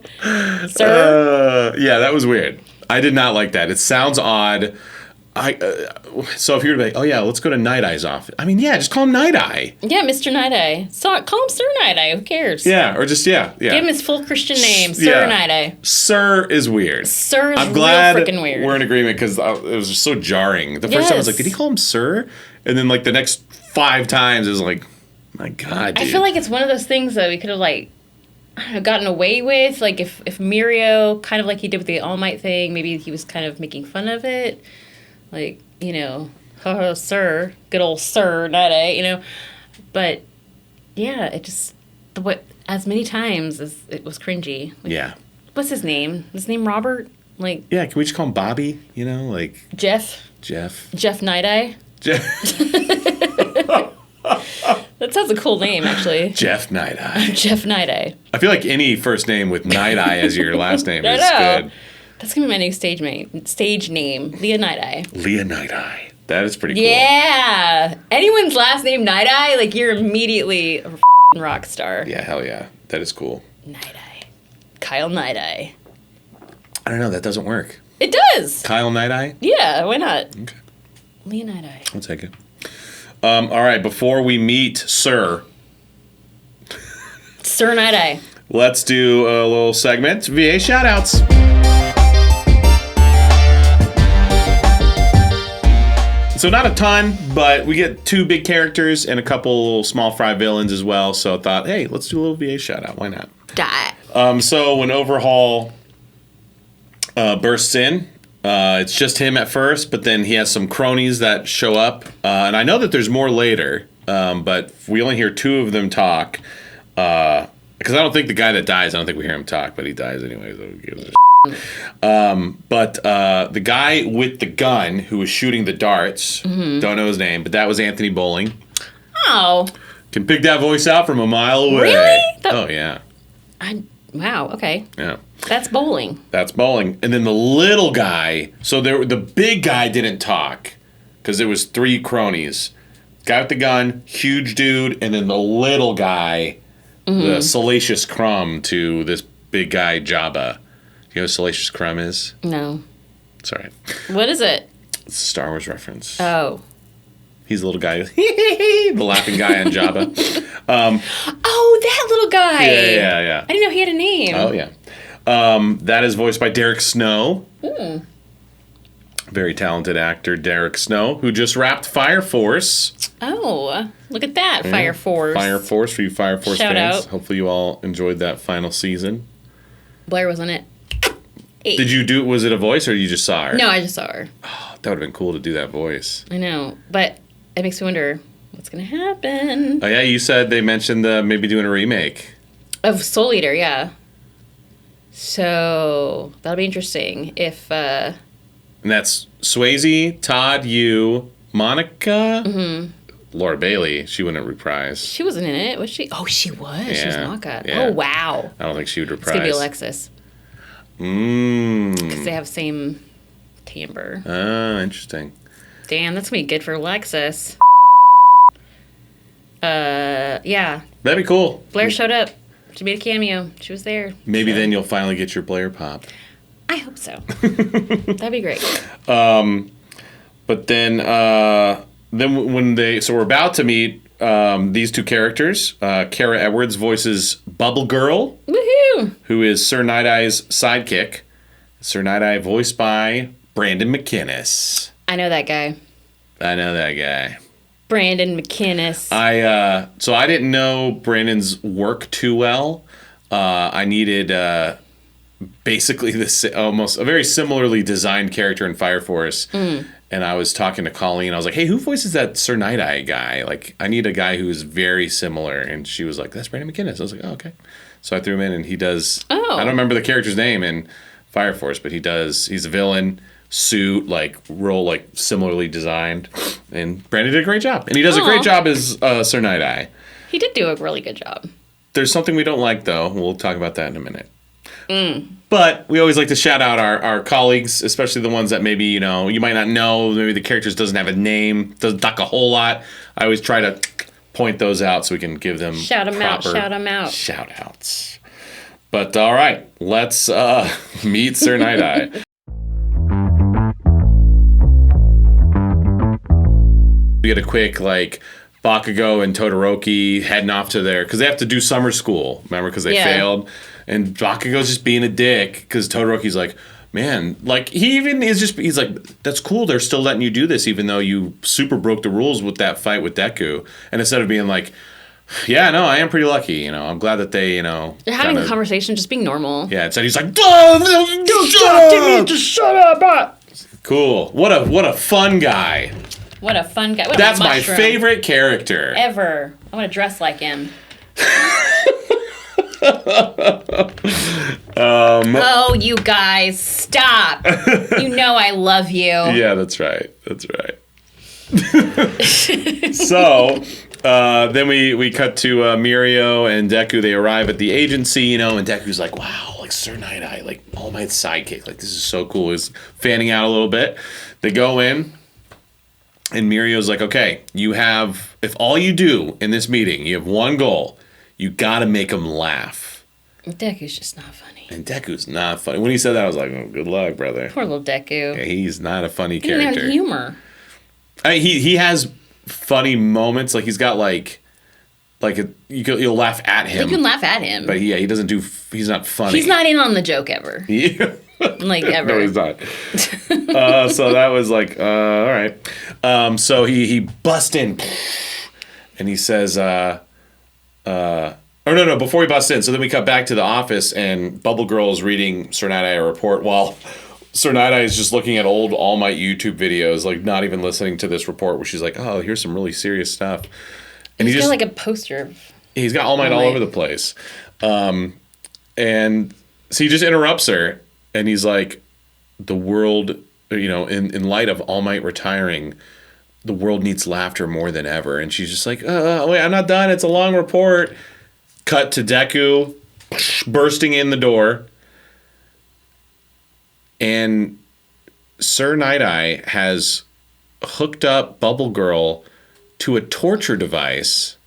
Sir? Yeah, that was weird. I did not like that. It sounds odd. So if you were to be like, oh yeah, let's go to Night-Eye's office. I mean, yeah, just call him Night-Eye. Yeah, Mr. Night-Eye. So, call him Sir Night-Eye. Who cares? Yeah, or just, yeah. Give him his full Christian name, Sir Night-Eye. Sir is weird. Sir is I'm glad real freaking weird. We're in agreement because it was just so jarring. The first time I was like, did he call him Sir? And then like the next 5 times it was like, my God, dude. I feel like it's one of those things that we could have like, I don't know, gotten away with. Like if Mirio, kind of like he did with the All Might thing, maybe he was kind of making fun of it. Like, oh, Sir, good old Sir Night-Eye, But yeah, it just, as many times as it was cringy. Like, yeah. What's his name? His name Robert? Like. Yeah, can we just call him Bobby? Like. Jeff Night-Eye? That sounds a cool name, actually. Jeff Night-Eye. Jeff Night-Eye. I feel like any first name with Night-Eye as your last name is good. That's going to be my new stage name. Leah Night-Eye. Leah Night-Eye. That is pretty cool. Yeah. Anyone's last name Night-Eye, like you're immediately a rock star. Yeah, hell yeah. That is cool. Night-Eye. Kyle Night-Eye. I don't know. That doesn't work. It does. Kyle Night-Eye? Yeah, why not? Okay. Leah Night-Eye. I'll take it. All right, before we meet Sir Night-Eye, let's do a little segment, VA Shoutouts. So not a ton, but we get 2 big characters and a couple small fry villains as well. So I thought, hey, let's do a little VA Shoutout. Why not? Die. So when Overhaul bursts in, it's just him at first, but then he has some cronies that show up. And I know that there's more later, but we only hear 2 of them talk. Because I don't think the guy that dies, I don't think we hear him talk, but he dies anyway. So who gives a but the guy with the gun who was shooting the darts, don't know his name, but that was Anthony Bowling. Oh. Can pick that voice out from a mile away. Really? Oh, yeah. Wow, okay. Yeah. That's Bowling. That's Bowling. And then the little guy, so the big guy didn't talk because there was 3 cronies. Guy with the gun, huge dude, and then the little guy, the Salacious Crumb to this big guy Jabba. You know what Salacious Crumb is? No. It's all right. What is it? It's a Star Wars reference. Oh. He's the little guy, the laughing guy on Jabba. Oh, that little guy. Yeah. I didn't know he had a name. Oh, yeah. That is voiced by Derek Snow. Very talented actor, Derek Snow, who just wrapped Fire Force. Oh, look at that, Fire Force. Fire Force for you Fire Force Shout fans. out. Hopefully you all enjoyed that final season. Blair was on it. 8. Did you was it a voice or you just saw her? No, I just saw her. Oh, that would have been cool to do that voice. I know, but it makes me wonder what's going to happen. Oh, yeah, you said they mentioned maybe doing a remake. Of Soul Eater, yeah. So, that'll be interesting if... And that's Swayze, Todd, you, Monica, Laura Bailey. She wouldn't reprise. She wasn't in it, was she? Oh, she was. Yeah, she was Monica. yeah. Oh, wow. I don't think she would reprise. It's going to be Alexis. Because they have same timbre. Oh, interesting. Damn, that's going to be good for Alexis. Yeah. That'd be cool. Blair showed up. She made a cameo. She was there. Maybe then you'll finally get your Blair pop. I hope so. That'd be great. But then when we're about to meet these 2 characters. Kara Edwards voices Bubble Girl, Woohoo! who is Sir Night-Eye's sidekick. Sir Night-Eye voiced by Brandon McInnes. I know that guy. Brandon McInnes. So I didn't know Brandon's work too well. I needed basically almost a very similarly designed character in Fire Force. And I was talking to Colleen. I was like, hey, who voices that Sir Night-Eye guy? Like, I need a guy who's very similar. And she was like, that's Brandon McInnes. I was like, oh, okay. So I threw him in, and he does... Oh. I don't remember the character's name in Fire Force, but he's a villain, suit, role, similarly designed. And Brandon did a great job. And he does a great job as Sir Night-Eye. He did do a really good job. There's something we don't like, though. We'll talk about that in a minute. But we always like to shout out our colleagues, especially the ones that maybe, you might not know. Maybe the characters doesn't have a name, doesn't talk a whole lot. I always try to point those out so we can give them shout them out. Shout outs. But all right, let's meet Sir Night-Eye. We get a quick Bakugo and Todoroki heading off to because they have to do summer school. Remember, because they failed. And Bakugo's just being a dick because Todoroki's like, man, he even he's like, that's cool. They're still letting you do this even though you super broke the rules with that fight with Deku. And instead of being like, yeah, no, I am pretty lucky. I'm glad that they, they're having a conversation, just being normal. Yeah, instead he's like, just shut up. Cool. What a fun guy. What a fun guy. That's my favorite character. Ever. I want to dress like him. Oh, you guys, stop. You know I love you. Yeah, that's right. So, then we cut to Mirio and Deku. They arrive at the agency, and Deku's like, wow, Sir Night-Eye, All Might's sidekick. This is so cool. He's fanning out a little bit. They go in, and Mirio's like, okay, if all you do in this meeting, you have one goal, you gotta make him laugh. Deku's just not funny. And Deku's not funny. When he said that, I was like, oh, good luck, brother. Poor little Deku. Yeah, he's not a funny he character. He doesn't have humor. He has funny moments. He's got you'll laugh at him. You can laugh at him. But he doesn't he's not funny. He's not in on the joke ever. Yeah. Ever. No, he's not. So that was all right. So he busts in and he says, or Or no, before he busts in. So then we cut back to the office, and Bubble Girl is reading Sir Night-Eye a report while Sir Night-Eye is just looking at old All Might YouTube videos, like not even listening to this report where she's like, oh, here's some really serious stuff. And he's got like a poster. He's got All Might all over the place. And so he just interrupts her, and he's like, the world, in light of All Might retiring, the world needs laughter more than ever. And she's just like, wait, I'm not done. It's a long report. Cut to Deku bursting in the door. And Sir Night-Eye has hooked up Bubble Girl to a torture device.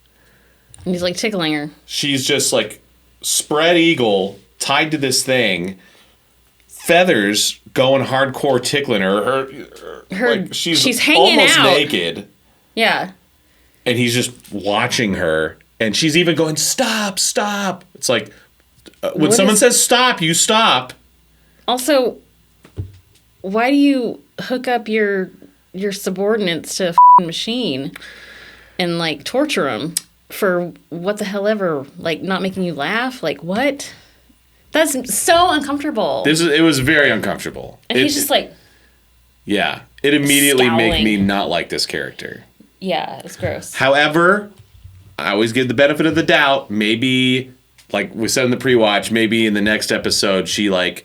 And he's like tickling her. She's just like spread eagle, tied to this thing, feathers going hardcore tickling her. Like she's hanging almost out. Naked. Yeah. And he's just watching her. And she's even going, stop, stop. It's like, when someone says stop, you stop. Also, why do you hook up your subordinates to a machine and, like, torture them for what the hell ever? Like, not making you laugh? Like, what? That's so uncomfortable. It was very uncomfortable. And he's just like... Yeah. It immediately made me not like this character. Yeah, it's gross. However... I always give the benefit of the doubt. Maybe, like we said in the pre-watch, maybe in the next episode, she was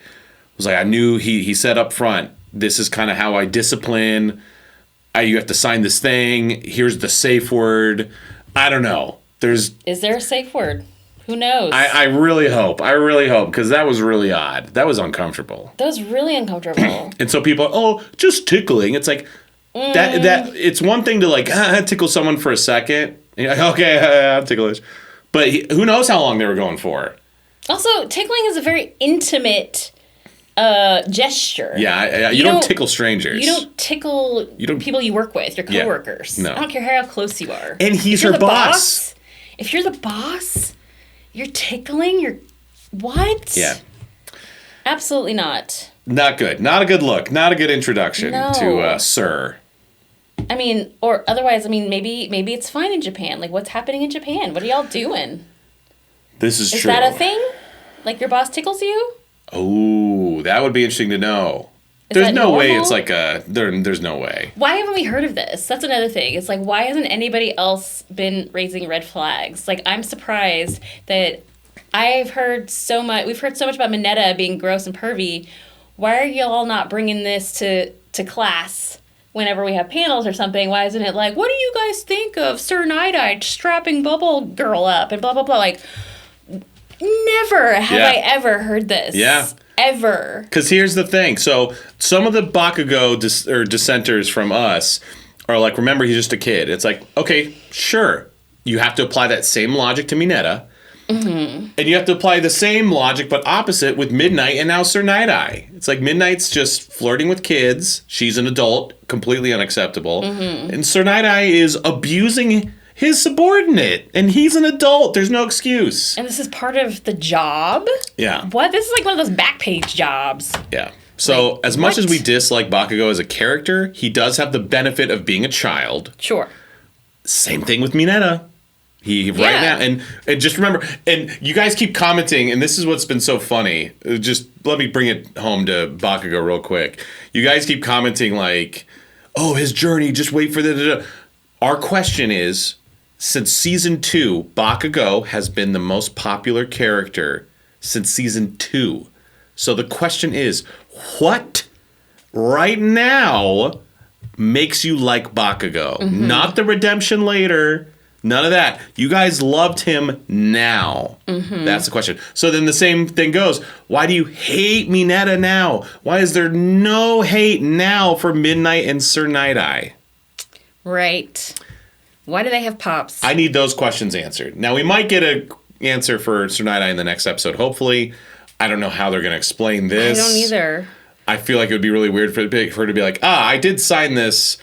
like, I knew he said up front, this is kind of how I discipline. You have to sign this thing. Here's the safe word. I don't know. Is there a safe word? Who knows? I really hope. Because that was really odd. That was uncomfortable. That was really uncomfortable. And so people, just tickling. It's like, that it's one thing to tickle someone for a second. Okay, I'm ticklish. But who knows how long they were going for. Also, tickling is a very intimate gesture. Yeah, you don't tickle strangers. You don't tickle people you work with, your coworkers. Yeah, no. I don't care how close you are. And he's her boss. If you're the boss, you're tickling, what? Yeah. Absolutely not. Not good. Not a good look. Not a good introduction to Sir. I mean, or otherwise, maybe it's fine in Japan. Like, what's happening in Japan? What are y'all doing? This is true. Is that a thing? Like, your boss tickles you? Oh, that would be interesting to know. There's no way it's like there's no way. Why haven't we heard of this? That's another thing. It's like, why hasn't anybody else been raising red flags? Like, I'm surprised that we've heard so much about Mineta being gross and pervy. Why are y'all not bringing this to class? Whenever we have panels or something, why isn't it like, what do you guys think of Sir Night-Eye strapping Bubble Girl up and blah, blah, blah? Like, never have I ever heard this. Yeah. Ever. Because here's the thing. So some of the Bakugo dissenters from us are like, remember, he's just a kid. It's like, okay, sure. You have to apply that same logic to Mineta. Mm-hmm. And you have to apply the same logic, but opposite with Midnight and now Sir Night-Eye. It's like Midnight's just flirting with kids. She's an adult, completely unacceptable. Mm-hmm. And Sir Night-Eye is abusing his subordinate, and he's an adult. There's no excuse. And this is part of the job? Yeah. What? This is like one of those back page jobs. Yeah. So as much as we dislike Bakugo as a character, he does have the benefit of being a child. Sure. Same thing with Mineta. Right now, and just remember, and you guys keep commenting, and this is what's been so funny. Just let me bring it home to Bakugo real quick. You guys keep commenting like, oh, his journey, just wait for the... Our question is, since season 2, Bakugo has been the most popular character since season 2. So the question is, what right now makes you like Bakugo? Mm-hmm. Not the redemption later... None of that. You guys loved him now. Mm-hmm. That's the question. So then the same thing goes. Why do you hate Mineta now? Why is there no hate now for Midnight and Sir Night-Eye? Right. Why do they have pops? I need those questions answered. Now, we might get an answer for Sir Night-Eye in the next episode, hopefully. I don't know how they're going to explain this. I don't either. I feel like it would be really weird for her to be like, I did sign this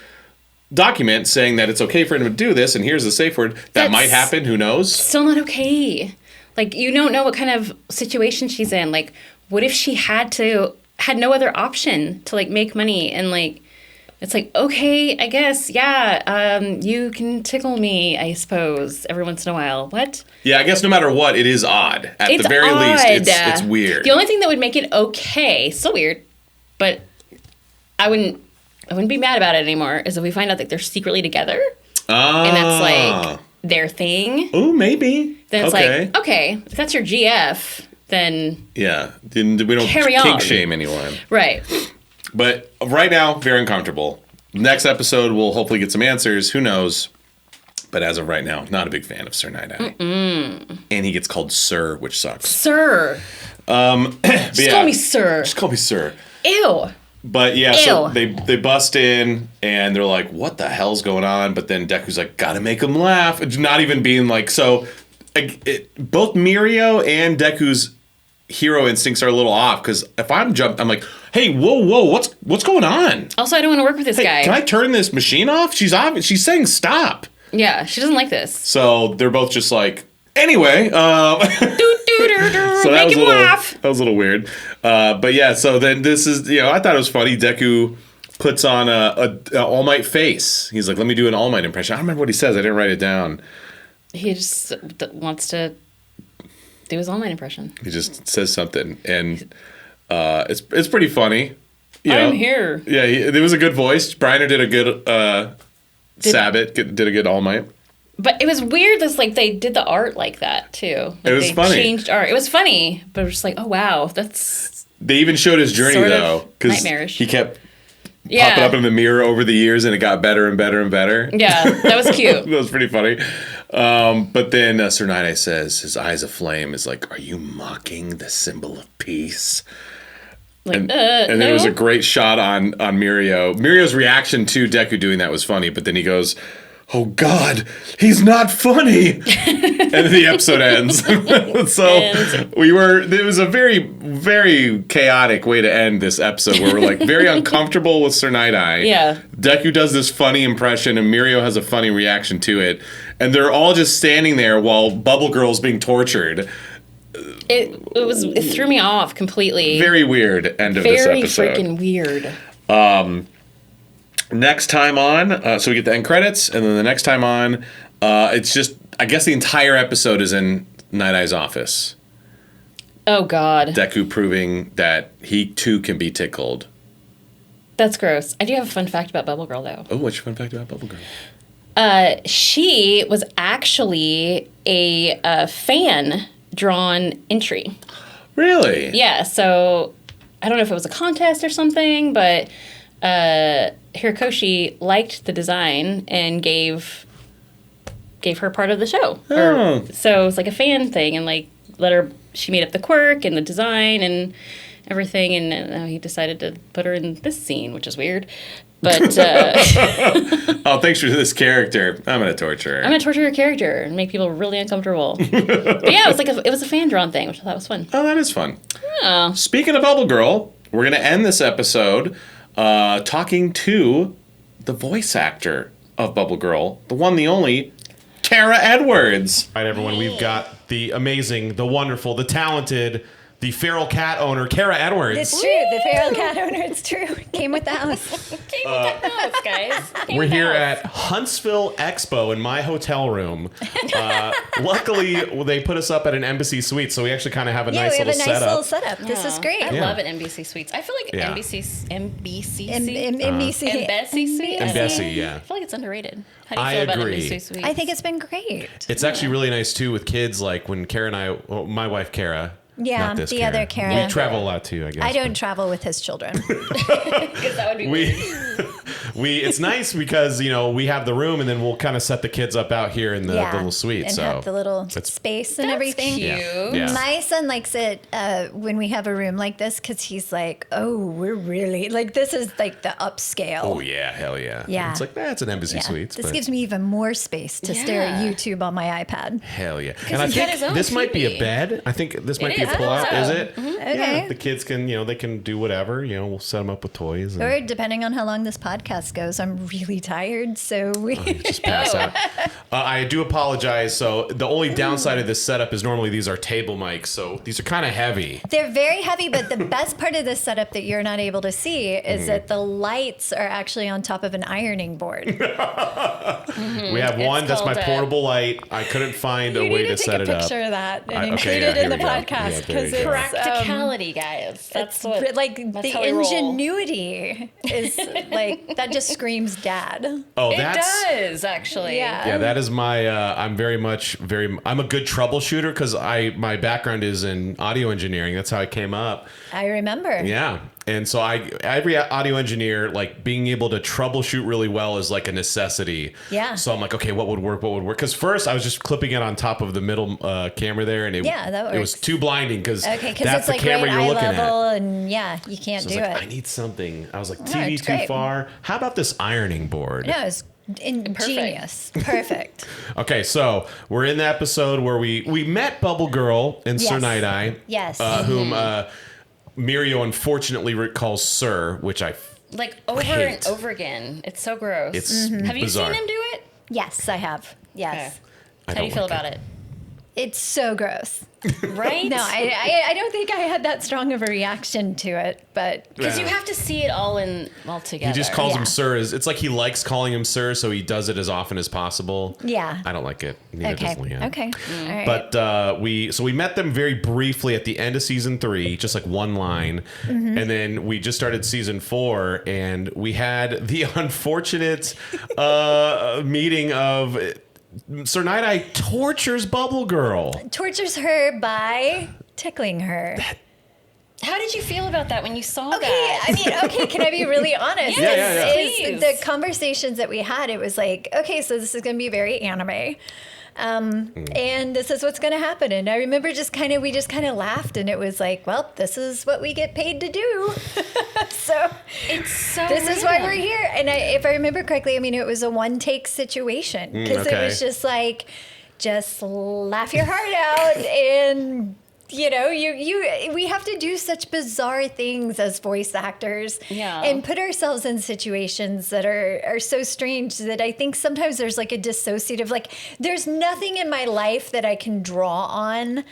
document saying that it's okay for him to do this, and here's the safe word. That might happen. Who knows? Still not okay. Like, you don't know what kind of situation she's in. Like, what if she had no other option to, like, make money and, like, It's like, okay, I guess, yeah, you can tickle me, I suppose, every once in a while. What? Yeah, I guess no matter what, it is odd. At It's the very odd. least, it's weird. The only thing that would make it okay, still weird, but I wouldn't be mad about it anymore, is if we find out that they're secretly together. And that's like their thing. Oh, maybe. Then it's like, okay, if that's your GF, then yeah, then we don't kink shame anyone. Right. But right now, very uncomfortable. Next episode, we'll hopefully get some answers. Who knows? But as of right now, not a big fan of Sir Night-Eye. And he gets called Sir, which sucks. Sir. Just call me Sir. Just call me Sir. Ew. But yeah, so they bust in and they're like, what the hell's going on? But then Deku's like, gotta make him laugh. It's not even being like, so both Mirio and Deku's hero instincts are a little off, because if I'm like, hey, whoa, what's going on? Also, I don't want to work with this guy. Can I turn this machine off? She's saying stop. Yeah, she doesn't like this. So they're both just like, anyway, so make him laugh. That was a little weird. But yeah, so then this is, I thought it was funny. Deku puts on a All Might face. He's like, let me do an All Might impression. I don't remember what he says. I didn't write it down. He just wants to do his All Might impression. He just says something, and it's pretty funny. I'm here. Yeah, there was a good voice. Briner did a good Sabbath, did a good All Might. But it was weird. This like they did the art like that too. Like, it was funny. Changed art. It was funny, but it was just like, oh wow, that's. They even showed his journey though, because he kept popping up in the mirror over the years, and it got better and better and better. Yeah, that was cute. That was pretty funny. But then Sir Night-Eye says, his eyes aflame, is like, "Are you mocking the symbol of peace?" Like, and then there was a great shot on Mirio. Mirio's reaction to Deku doing that was funny, but then he goes, "Oh God, he's not funny," and then the episode ends. So it was a very, very chaotic way to end this episode, where we're like very uncomfortable with Sir Night-Eye. Yeah. Deku does this funny impression, and Mirio has a funny reaction to it, and they're all just standing there while Bubble Girl's being tortured. It threw me off completely. Very weird end of this episode. Very freaking weird. Next time on, so we get the end credits, and then the next time on, it's just, I guess the entire episode is in Night-Eye's office. Oh, God. Deku proving that he, too, can be tickled. That's gross. I do have a fun fact about Bubble Girl, though. Oh, what's your fun fact about Bubble Girl? She was actually a fan-drawn entry. Really? Yeah, so I don't know if it was a contest or something, but Hirikoshi liked the design and gave her part of the show. Oh. So it's like a fan thing, and like she made up the quirk and the design and everything, and he decided to put her in this scene, which is weird. But oh, thanks for this character. I'm gonna torture her. I'm gonna torture your character and make people really uncomfortable. But yeah, it was a fan drawn thing, which I thought was fun. Oh, that is fun. Oh. Speaking of Bubble Girl, we're gonna end this episode talking to the voice actor of Bubble Girl, the one, the only, Kara Edwards. All right, everyone, we've got the amazing, the wonderful, the talented, the feral cat owner, Kara Edwards. It's true. The feral cat owner, it's true. Came with the house. Came with the house, guys. We're here at Huntsville Expo in my hotel room. Luckily, they put us up at an Embassy Suite, so we actually kind of have a nice little setup. Yeah, we have a nice little setup. This is great. I love an NBC Suites. I feel like NBC Suites. Embassy, yeah. I feel like it's underrated. How do you feel about NBC Suites? I think it's been great. It's actually really nice, too, with kids, like when Kara and I, my wife, Kara, yeah, not this the Kara. other Kara. We travel a lot too, I guess. I don't travel with his children. Because that would be weird. It's nice because, we have the room, and then we'll kind of set the kids up out here in the little suite. And have the little space and everything. Cute. Yeah. My son likes it when we have a room like this, because he's like, oh, we're really, like, this is like the upscale. Oh, yeah, hell yeah. Yeah. It's like, it's an Embassy Suites. This gives me even more space to stare at YouTube on my iPad. Hell yeah. And I think this might be a bed. I think this might be a pull-out. Is it? Mm-hmm. Okay. Yeah, the kids can, they can do whatever. We'll set them up with toys. Or depending on how long this podcast goes, I'm really tired, so we just pass out. I do apologize. So the only downside of this setup is normally these are table mics, so these are kind of heavy. They're very heavy, but the best part of this setup that you're not able to see is that the lights are actually on top of an ironing board. We have one. That's my portable light. I couldn't find a way to set it up. You need to take a picture of that and Okay, include it in the podcast because it's Practicality, guys. That's what. the ingenuity is like that. Just screams dad. Oh, It does actually. Yeah. That is my. I'm I'm a good troubleshooter because my background is in audio engineering. That's how I came up. I remember. Yeah. And so every audio engineer, like being able to troubleshoot really well is like a necessity. Yeah. So I'm like, okay, what would work? Because first I was just clipping it on top of the middle camera there, and that works. it was too blinding because that's it's the like camera right you're looking level at. And you can't do it. I need something. I was like, TV it's too great. far. How about this ironing board? No, it's ingenious. Perfect. Okay, so we're in the episode where we met Bubble Girl and Sir Night-Eye. Yes. Whom Mirio unfortunately calls Sir, which I Like over hate. and over again. It's so gross. It's Have you bizarre. seen him do it? Yes, I have. Yes. How do you feel about it? It's so gross. Right? No, I don't think I had that strong of a reaction to it, but Because you have to see it all together. He just calls Yeah. him Sir. It's like he likes calling him Sir, so he does it as often as possible. Yeah. I don't like it. Neither does Leah. Okay. All right. But we met them very briefly at the end of season 3, just like one line, and then we just started season 4, and we had the unfortunate meeting of Sir Night-Eye tortures Bubble Girl. tortures her by tickling her. How did you feel about that when you saw Okay, that? I mean, can I be really honest? Yeah. Please. The conversations that we had, it was like, okay, so this is going to be very anime. And this is what's going to happen. And I remember we just kind of laughed, and it was like, well, this is what we get paid to do. So It's so this is why random. we're here. And if I remember correctly, I mean, it was a one take situation because okay. it was just like, just laugh your heart out and. We have to do such bizarre things as voice actors and put ourselves in situations that are so strange that I think sometimes there's like a dissociative, like there's nothing in my life that I can draw on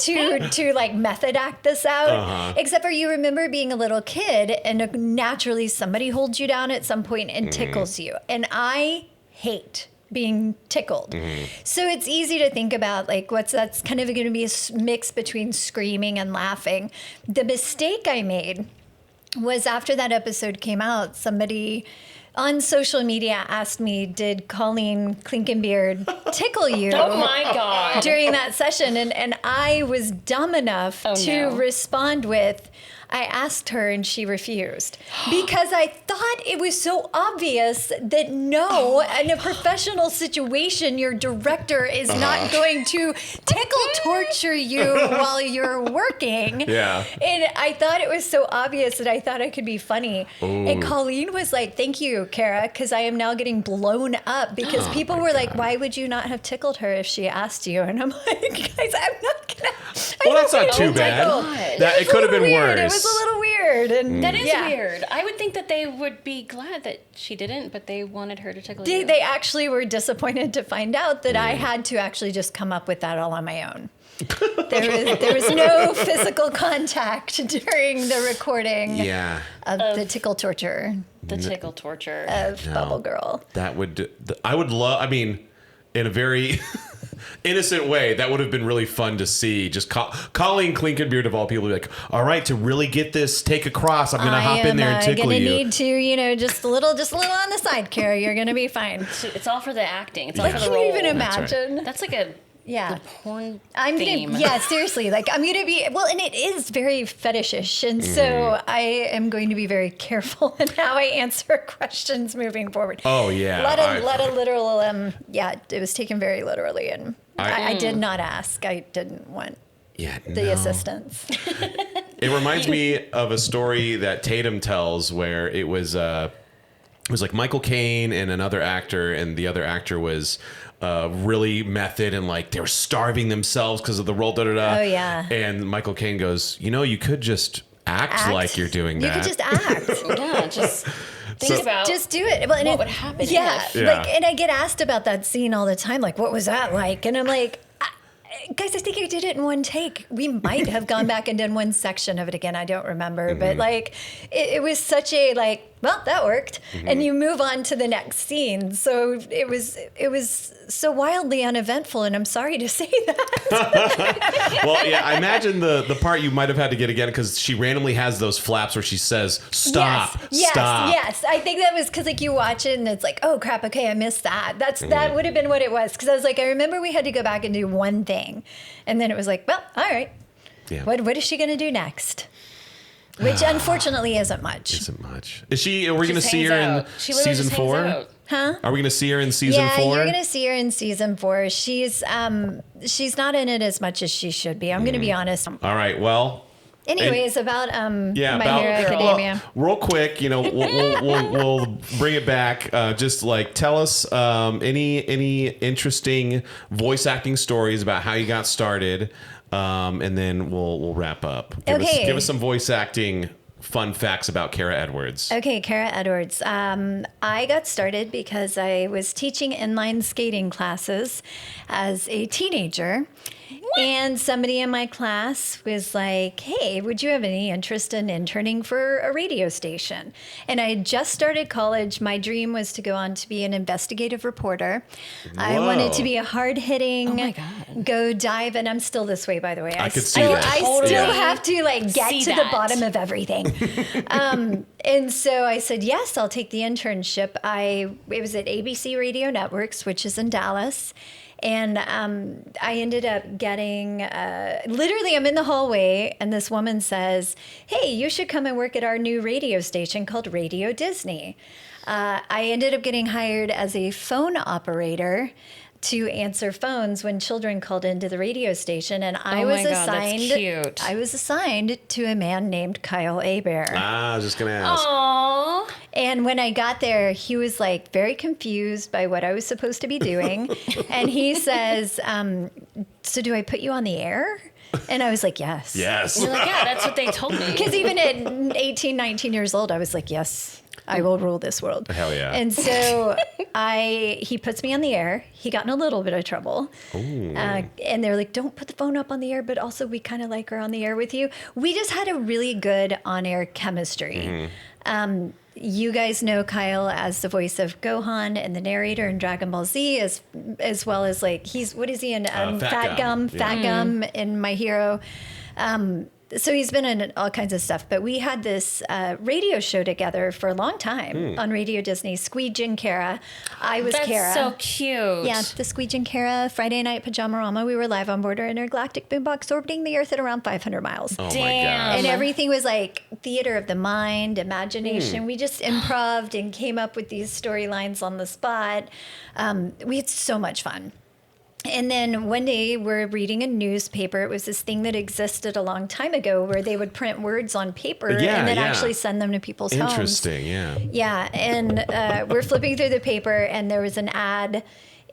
to like method act this out, except for you remember being a little kid and naturally somebody holds you down at some point and tickles you. And I hate being tickled. So it's easy to think about like that's kind of going to be a mix between screaming and laughing. The mistake I made was after that episode came out, somebody on social media asked me, did Colleen Klinkenbeard tickle you? Oh my God. During that session. And I was dumb enough to respond with, I asked her and she refused because I thought it was so obvious that in a professional situation, your director is not going to tickle torture you while you're working. Yeah. And I thought it was so obvious that I thought I could be funny. Ooh. And Colleen was like, thank you, Kara, because I am now getting blown up because people were like, why would you not have tickled her if she asked you? And I'm like, guys, I'm not going to. Well, that's not too bad. It could have been worse. It was a little weird. And That is weird. I would think that they would be glad that she didn't, but they wanted her to tickle you. They actually were disappointed to find out that I had to actually just come up with that all on my own. There was no physical contact during the recording of the tickle torture The tickle torture. of Bubble Girl. That would, I would love, I mean, in a very innocent way, that would have been really fun to see. Just Colleen Klinkenbeard of all people be like, all right, to really get this take across, I'm going to hop in there and tickle you. Need to, just a little on the side, Kara. You're going to be fine. It's all for the acting. It's all for the Can role. you even That's right. imagine? That's like a the porn theme. Seriously. Like I'm gonna be and it is very fetishish, and so I am going to be very careful in how I answer questions moving forward. Oh yeah, Let a literal it was taken very literally, and I did not ask. I didn't want the assistance. It reminds me of a story that Tatum tells where it was it was like Michael Caine and another actor, and the other actor was really method and like they were starving themselves because of the role. Oh yeah. And Michael Caine goes, you could just act like you're doing that. You could just act. Yeah, just think about just do it. Well, what would happen. Yeah, if. Yeah. like, and I get asked about that scene all the time. Like, what was that like? And I'm like, guys, I think I did it in one take. We might have gone back and done one section of it again. I don't remember, but like, it was such a like, well, that worked, and you move on to the next scene. So it was so wildly uneventful, and I'm sorry to say that. Well, yeah, I imagine the part you might have had to get again because she randomly has those flaps where she says, "Stop, stop." Yes. I think that was because like you watch it and it's like, oh crap, okay, I missed that. That would have been what it was, because I was like, I remember we had to go back and do one thing, and then it was like, well, all right, Yeah. what is she gonna do next? Which unfortunately isn't much. Isn't much. Is she? Are we going to Just see hangs her out. in She literally season just hangs 4? out. Huh? Are we going to see her in season 4? Yeah, you're gonna see her in season 4. She's not in it as much as she should be. I'm gonna be honest. All right. Well. Anyways, about Yeah, My about Hero Academia. Well, real quick, we'll bring it back. Just like tell us any interesting voice acting stories about how you got started, and then we'll wrap up. Give us some voice acting fun facts about Kara Edwards. Okay, Kara Edwards. I got started because I was teaching inline skating classes as a teenager. And somebody in my class was like, hey, would you have any interest in interning for a radio station? And I had just started college. My dream was to go on to be an investigative reporter. I wanted to be a hard-hitting, go dive, and I'm still this way, by the way. I could see that. I Totally still have to get see to the that. bottom of everything. And so I said, yes, I'll take the internship. It was at ABC Radio Networks, which is in Dallas. And I ended up getting, literally, I'm in the hallway, and this woman says, hey, you should come and work at our new radio station called Radio Disney. I ended up getting hired as a phone operator to answer phones when children called into the radio station, and I was assigned to a man named Kyle Hebert. I was just gonna ask. Aww. And when I got there, he was like very confused by what I was supposed to be doing. And he says, so do I put you on the air? And I was like, yes. Yes. You're like, yeah, that's what they told me. Because even at 18, 19 years old, I was like, yes, I will rule this world. Hell yeah. And so he puts me on the air. He got in a little bit of trouble. And they're like, don't put the phone up on the air, but also we kind of like her on the air with you. We just had a really good on-air chemistry. You guys know Kyle as the voice of Gohan and the narrator in Dragon Ball Z, as well as what is he in Fat Gum in My Hero. So he's been in all kinds of stuff, but we had this radio show together for a long time on Radio Disney, Squeege and Kara. I was Kara. That's so cute. Yeah, the Squeege and Kara Friday Night Pajama-rama. We were live on board our intergalactic boombox orbiting the Earth at around 500 miles. Oh my Damn. god. And everything was like theater of the mind, imagination. We just improv'd and came up with these storylines on the spot. We had so much fun. And then one day we're reading a newspaper. It was this thing that existed a long time ago where they would print words on paper and then actually send them to people's homes. Interesting, yeah. Yeah, and we're flipping through the paper, and there was an ad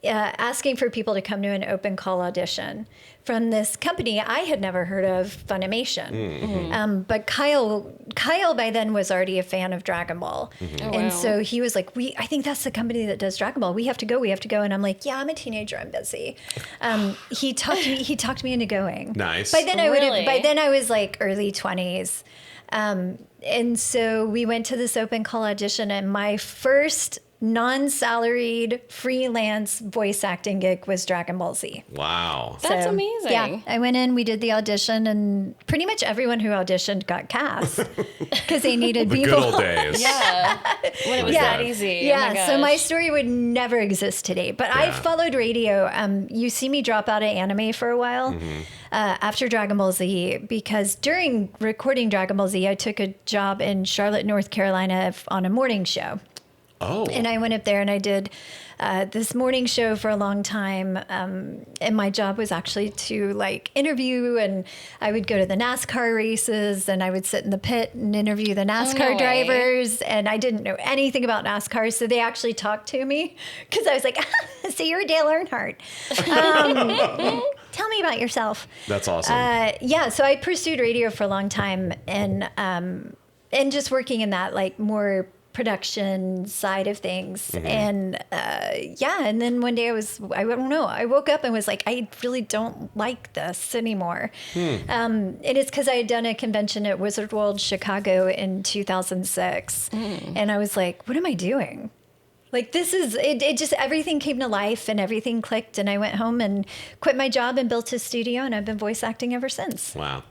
asking for people to come to an open call audition from this company I had never heard of, Funimation. But Kyle by then was already a fan of Dragon Ball. And so he was like, I think that's the company that does Dragon Ball. We have to go. And I'm like, yeah, I'm a teenager. I'm busy. He talked me into going. Nice. By then I was like early 20s. And so we went to this open call audition, and my first non-salaried freelance voice acting gig was Dragon Ball Z. Wow. That's amazing. Yeah, I went in, we did the audition, and pretty much everyone who auditioned got cast because they needed The people. good old days. Yeah. When it was that easy. Yeah, Oh my so my gosh. story would never exist today. But I followed radio. You see me drop out of anime for a while after Dragon Ball Z, because during recording Dragon Ball Z, I took a job in Charlotte, North Carolina on a morning show. Oh. And I went up there and I did this morning show for a long time. And my job was actually to like interview, and I would go to the NASCAR races and I would sit in the pit and interview the NASCAR drivers. And I didn't know anything about NASCAR. So they actually talked to me because I was like, so you're Dale Earnhardt. Tell me about yourself. That's awesome. Yeah. So I pursued radio for a long time and just working in that like more production side of things. And and then one day I don't know, I woke up and was like, I really don't like this anymore. And it's because I had done a convention at Wizard World Chicago in 2006. And I was like, what am I doing? Like, this is, it just, everything came to life and everything clicked. And I went home and quit my job and built a studio, and I've been voice acting ever since. Wow.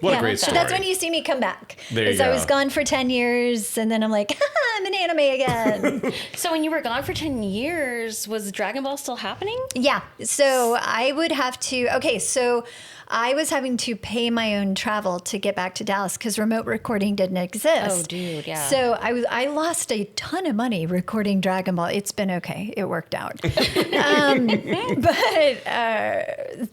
What a great story. That's when you see me come back. There you go. I was gone for 10 years, and then I'm like, I'm in anime again. So when you were gone for 10 years, was Dragon Ball still happening? Yeah. So I would have to, so I was having to pay my own travel to get back to Dallas because remote recording didn't exist. Oh, dude, yeah. So I lost a ton of money recording Dragon Ball. It's been okay. It worked out. But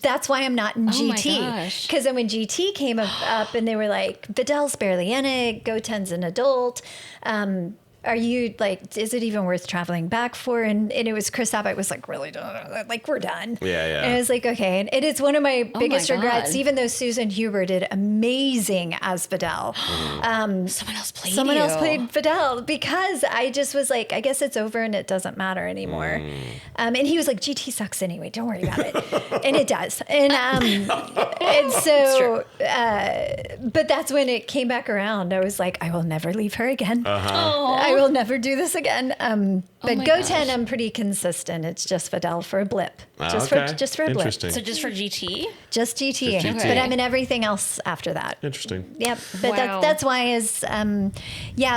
that's why I'm not in GT. Because then when GT came up and they were like, Vidal's barely in it, Goten's an adult. Are you like, is it even worth traveling back for? And it was Chris Sabat was like, really, like, we're done. Yeah. And I was like, okay. And it is one of my biggest regrets, even though Susan Huber did amazing as Vidal. Someone else played Vidal, because I just was like, I guess it's over and it doesn't matter anymore. And he was like, GT sucks anyway. Don't worry about it. And it does. And so, but that's when it came back around. I was like, I will never leave her again. I will never do this again. But Goten, I'm pretty consistent. It's just Vidal for a blip. Just for a blip. So just for GT? Just GT. But I'm in everything else after that. Interesting. Yep. But that's why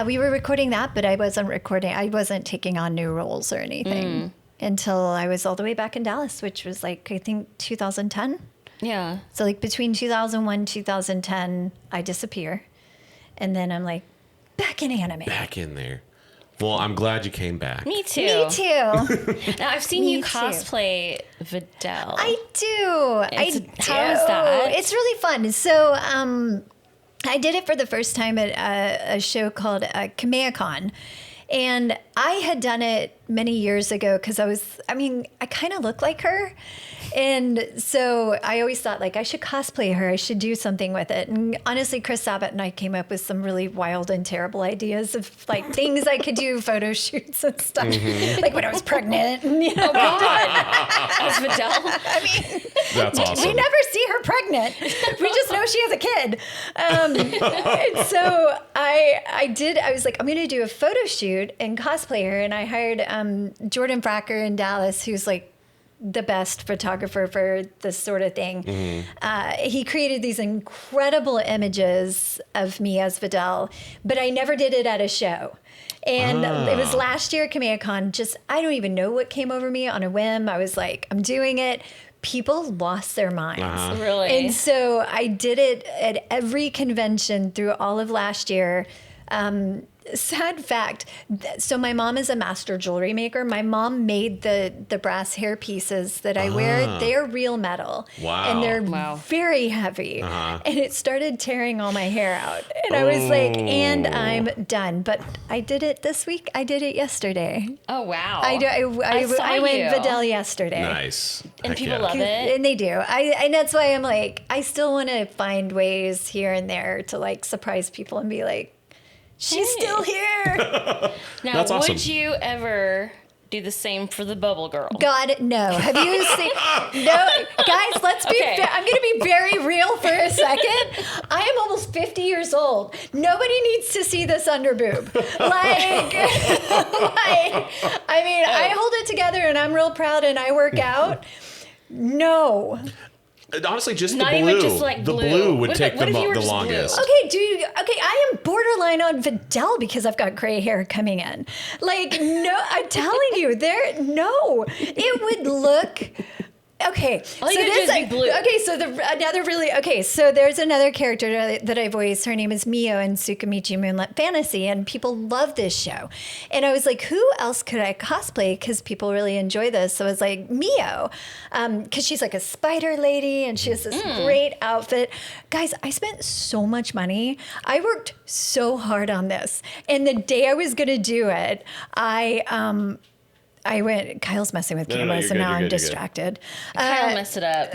we were recording that, but I wasn't taking on new roles or anything until I was all the way back in Dallas, which was like, I think 2010. Yeah. So like between 2001, 2010, I disappear. And then I'm like, back in anime. Back in there. Well, I'm glad you came back. Me too. Now I've seen you cosplay Vidal. I do. How is that? It's really fun. So I did it for the first time at a show called Kamehacon. And I had done it many years ago because I kind of look like her. And so I always thought, like, I should cosplay her. I should do something with it. And honestly, Chris Sabat and I came up with some really wild and terrible ideas of, like, things I could do, photo shoots and stuff. Like when I was pregnant. And, Oh, God. As Vidal? I mean, that's awesome. we never see her pregnant. We just know she has a kid. And so I was like, I'm going to do a photo shoot and cosplay her. And I hired Jordan Fracker in Dallas, who's like the best photographer for this sort of thing. He created these incredible images of me as Vidal, but I never did it at a show. And it was last year at Kamehacon. I don't even know what came over me on a whim. I was like, I'm doing it. People lost their minds. Really? And so I did it at every convention through all of last year. Sad fact. So my mom is a master jewelry maker. My mom made the brass hair pieces that I wear. They're real metal. Wow. And they're very heavy. And it started tearing all my hair out. And I was like, and I'm done. But I did it this week. I did it yesterday. Oh, wow. I went Vidal yesterday. Nice. And Heck people love it. And they do. And that's why I'm like, I still want to find ways here and there to like surprise people and be like, she's still here. Now, That's awesome. would you ever do the same for the Bubble Girl? God, no. Have you seen? No, guys. Let's be. Okay. I'm going to be very real for a second. I am almost 50 years old. Nobody needs to see this under boob. I hold it together and I'm real proud and I work out. No. Honestly, just Not the blue. even just like the blue would take the longest. Okay, dude. Okay, I am borderline on Vidal because I've got gray hair coming in. Like, no, I'm telling you, it would look Okay, All you gotta do is be blue. Okay, so so there's another character that I voice. Her name is Mio in Tsukamichi Moonlit Fantasy, and people love this show. And I was like, who else could I cosplay? Because people really enjoy this. So I was like, Mio, because she's like a spider lady, and she has this great outfit. Guys, I spent so much money. I worked so hard on this, and the day I was gonna do it, I went, Kyle's messing with camera, so now I'm distracted. Kyle messed it up.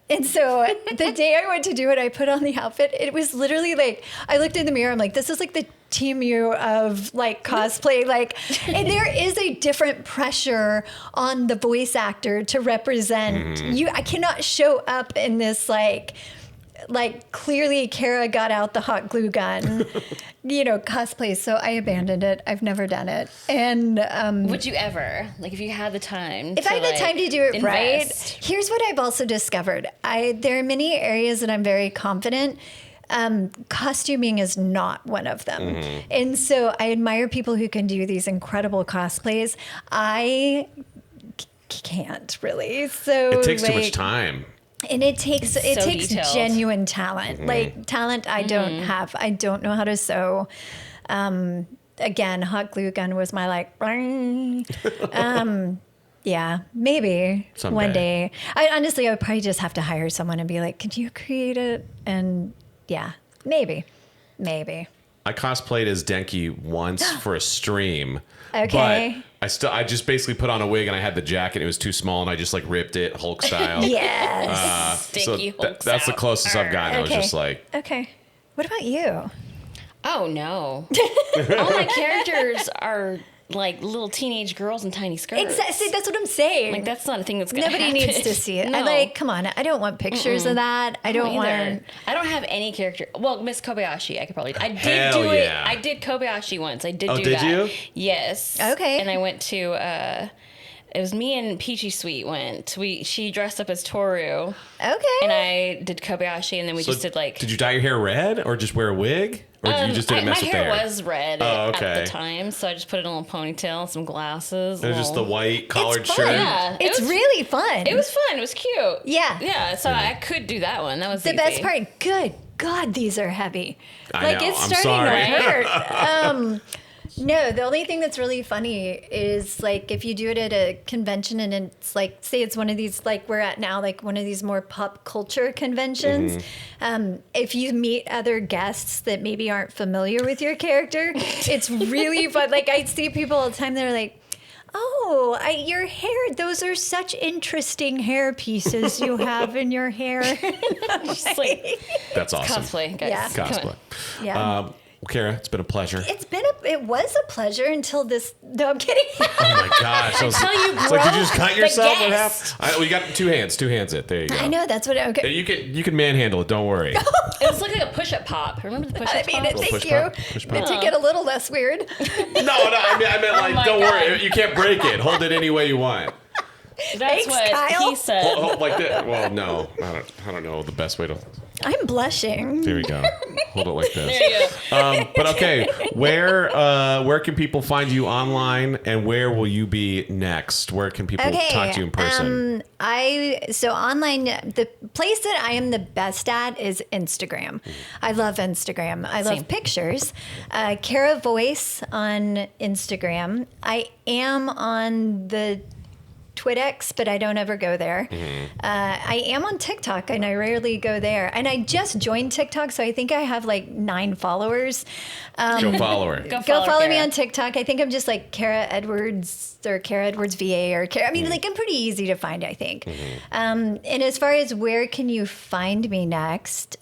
And so the day I went to do it, I put on the outfit. It was literally like, I looked in the mirror, I'm like, this is like the Team U of like cosplay. Like, and there is a different pressure on the voice actor to represent you. I cannot show up in this like clearly Kara got out the hot glue gun, cosplay. So I abandoned it. I've never done it. And would you ever, like, if you had the time? If I had the time to do it invest. right, here's what I've also discovered. There are many areas that I'm very confident. Costuming is not one of them. And so I admire people who can do these incredible cosplays. I can't really. So it takes too much time. And it takes detailed. genuine talent. Like talent I don't have. I don't know how to sew. Again, hot glue gun was my like. Yeah, maybe Someday. one day. I would probably just have to hire someone and be like, "Could you create it?" And yeah, maybe. I cosplayed as Denki once for a stream. Okay. But I just basically put on a wig and I had the jacket. It was too small and I just like ripped it Hulk style. Yes. Stinky Hulk's that's the out. closest I've gotten. I was just like, Okay. What about you? Oh no! All my characters are like little teenage girls in tiny skirts. Exactly. See, that's what I'm saying. Like that's not a thing that's gonna Nobody happen. needs to see it. No. Come on. I don't want pictures of that. I don't want. I don't have any character. Well, Miss Kobayashi, I could probably. I did Hell do yeah. it. I did Kobayashi once. I did Oh, do did that. you? Yes. Okay. And I went to. It was me and Peachy Sweet went. She dressed up as Toru, Okay. and I did Kobayashi, and then we just did like. Did you dye your hair red or just wear a wig? Or you just didn't mess with my the hair? hair was red okay. at the time, so I just put it in a little ponytail, some glasses. It was just the white collared It's fun. shirt. Yeah, It's really fun. It was fun. It was cute. Yeah. Yeah. So I could do that one. That was The easy. best part. Good God, these are heavy. I know, It's I'm starting sorry. to hurt. No, the only thing that's really funny is like if you do it at a convention and it's like, say it's one of these like we're at now, like one of these more pop culture conventions. If you meet other guests that maybe aren't familiar with your character, it's really fun. Like I see people all the time that are like, oh, your hair, those are such interesting hair pieces you have in your hair. I'm just like, That's awesome. cosplay, guys. Yeah. Come Cosplay. on. Yeah. Kara, it's been a pleasure. It was a pleasure until this. No, I'm kidding. Oh my gosh. Until you It's like, did you just cut yourself? What guest. happened? You got two hands it. There you go. I know that's what. Okay. You can manhandle it. Don't worry. It was like a push-up pop. Remember the push-up I mean, pop? thank push you. pop, push pop. To get a little less weird. No, I meant like, my don't God. worry. You can't break it. Hold it any way you want. That's Thanks, what Kyle. he said. Hold like that. Well, no, I don't know the best way to. I'm blushing. There we go. Hold it like this. There you go. But okay, where can people find you online, and where will you be next? Where can people talk to you in person? So online, the place that I am the best at is Instagram. I love Instagram. I love pictures. Kara Voice on Instagram. I am on the Twitx, but I don't ever go there. I am on TikTok, and I rarely go there. And I just joined TikTok, so I think I have like 9 followers. Go follow her. Go Go follow me Kara. on TikTok. I think I'm just like Kara Edwards or Kara Edwards VA or Kara. I mean, like I'm pretty easy to find, I think. And as far as where can you find me next,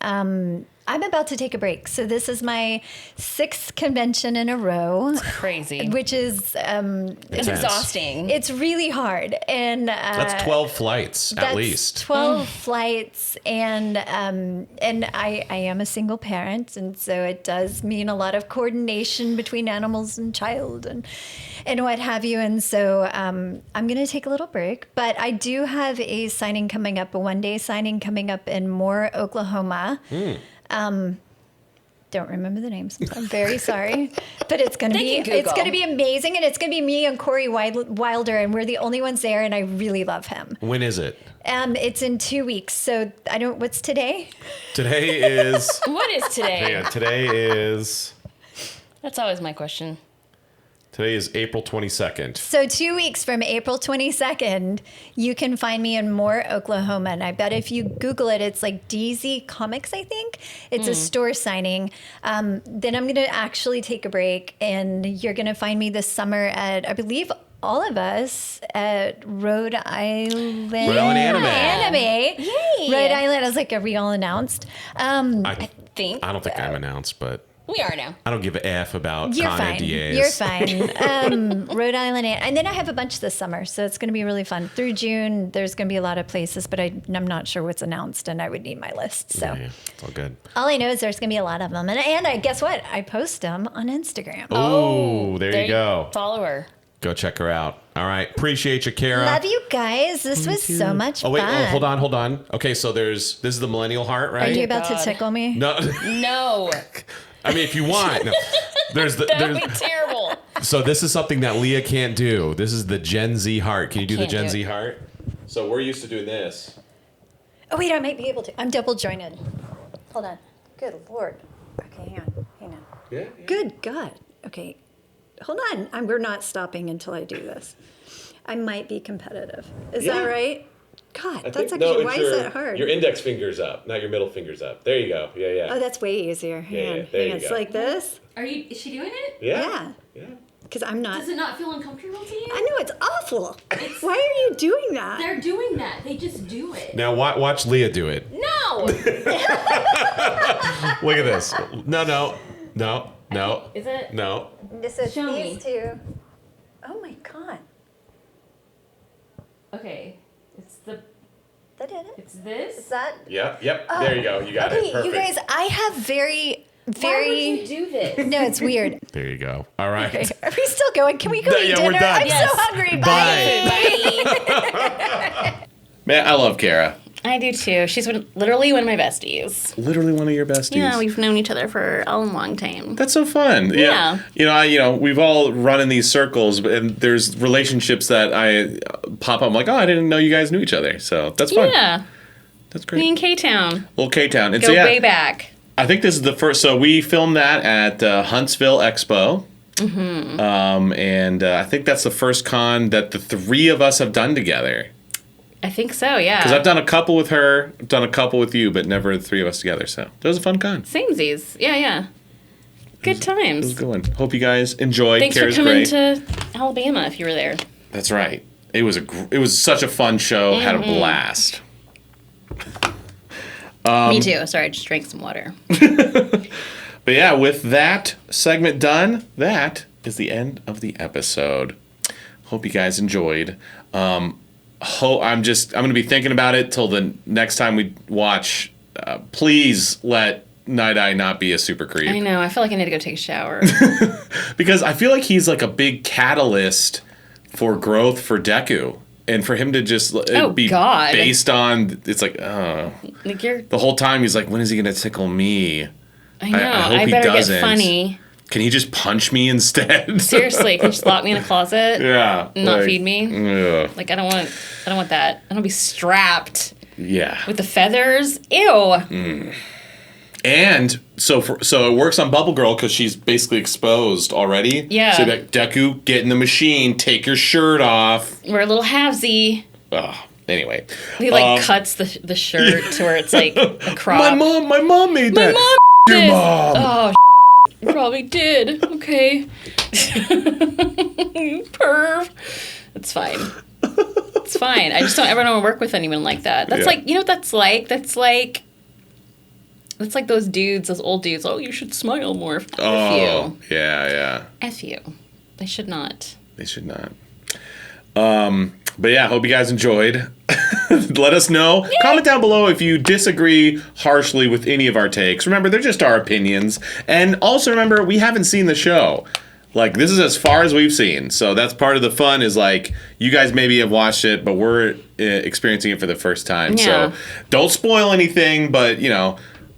I'm about to take a break. So this is my 6th convention in a row, Crazy. which is It's exhausting. it's really hard. And That's 12 flights at that's least. 12 flights, and I am a single parent, and so it does mean a lot of coordination between animals and child and what have you. And so I'm going to take a little break, but I do have a signing coming up, a one-day signing coming up in Moore, Oklahoma. don't remember the names. I'm very sorry, but it's gonna be amazing, and it's gonna be me and Corey Wilder, and we're the only ones there, and I really love him. When is it? It's in 2 weeks, so what's today? Today is. What is today? Yeah, today is. That's always my question. Today is April 22nd. So 2 weeks from April 22nd, you can find me in Moore, Oklahoma. And I bet if you Google it, it's like DZ Comics, I think. It's a store signing. Then I'm going to actually take a break, and you're going to find me this summer at, I believe, all of us at Rhode Island. Rhode Island Anime. Yay. Rhode Island. I was like, are we all announced? I think. I don't think I'm announced, but. We are now. I don't give a F about You're con fine. NDAs. You're fine. Rhode Island. And then I have a bunch this summer, so it's going to be really fun. Through June, there's going to be a lot of places, but I'm not sure what's announced, and I would need my list. So Yeah, it's all good. all I know is there's going to be a lot of them. And I guess what? I post them on Instagram. Oh, there you go. Follow her. Go check her out. All right. Appreciate you, Kara. Love you guys. This was so much fun. Oh, wait. Oh, hold on. Okay, so this is the millennial heart, right? Are you about to tickle me? No. No. I mean, if you want. No. That would be terrible. So this is something that Leah can't do. This is the Gen Z heart. Can you do the Gen Z heart? So we're used to doing this. Oh, wait, I might be able to. I'm double jointed. Hold on. Good Lord. Okay, hang on. Yeah. Good God. Okay. Hold on. We're not stopping until I do this. I might be competitive. Is that right? God, why is that hard? Your index finger's up, not your middle finger's up. There you go. Yeah. Oh, that's way easier. Hang on. there you It's go. like this? Is she doing it? Yeah. Because I'm not. Does it not feel uncomfortable to you? I know, it's awful. Why are you doing that? They're doing that. They just do it. Now watch Leah do it. No. Look at this. No. Is it? No. This is Show these me. two. Oh my God. Okay. That did it? It's this. Is that? Yep. There you go. You got it. Okay, Perfect. you guys, I have very. Why would you do this? No, it's weird. There you go. All right. Okay. Are we still going? Can we go eat Yeah, dinner? we're done. I'm Yes. so hungry. Bye. Man, I love Kara. I do too. She's literally one of my besties. Literally one of your besties. Yeah, we've known each other for a long time. That's so fun. Yeah. We've all run in these circles, and there's relationships that I pop up. I'm like, oh, I didn't know you guys knew each other. So that's fun. Yeah. That's great. Me in K-Town. Little K-Town. And Go way back. I think this is the first. So we filmed that at Huntsville Expo. Mm-hmm. And I think that's the first con that the three of us have done together. I think so, yeah. Because I've done a couple with her, I've done a couple with you, but never the three of us together. So it was a fun con. Samesies. Yeah. Good It was times. a good one. Hope you guys enjoyed. Thanks Kara's for coming great. to Alabama if you were there. That's right. It was such a fun show. Had a blast. Me too. Sorry, I just drank some water. But yeah, with that segment done, that is the end of the episode. Hope you guys enjoyed. I'm going to be thinking about it till the next time we watch. Please let Night Eye not be a super creep. I know. I feel like I need to go take a shower. Because I feel like he's like a big catalyst for growth for Deku. And for him to just be based on, it's like, Like the whole time he's like, when is he going to tickle me? I know. I hope I he better doesn't. get funny. Can he just punch me instead? Seriously, can you just lock me in a closet? Yeah. And not feed me? Yeah. Like I don't want that. I don't be strapped Yeah. with the feathers. Ew. And so it works on Bubble Girl because she's basically exposed already. Yeah. So that Deku, get in the machine, take your shirt off. We're a little halvesy. Anyway. He cuts the shirt to where it's like a crop. My mom made that. Your did. mom. Oh, you probably did. Okay. Perv. It's fine. It's fine. I just don't ever want to work with anyone like that. That's like, you know what that's like? That's like those dudes, those old dudes. Oh, you should smile more. F you. Yeah. F you. They should not. They should not. But yeah, hope you guys enjoyed. Let us know. Yay! Comment down below if you disagree harshly with any of our takes. Remember, they're just our opinions. And also remember, we haven't seen the show. Like, this is as far as we've seen. So that's part of the fun is, like, you guys maybe have watched it, but we're experiencing it for the first time. Yeah. So don't spoil anything, but,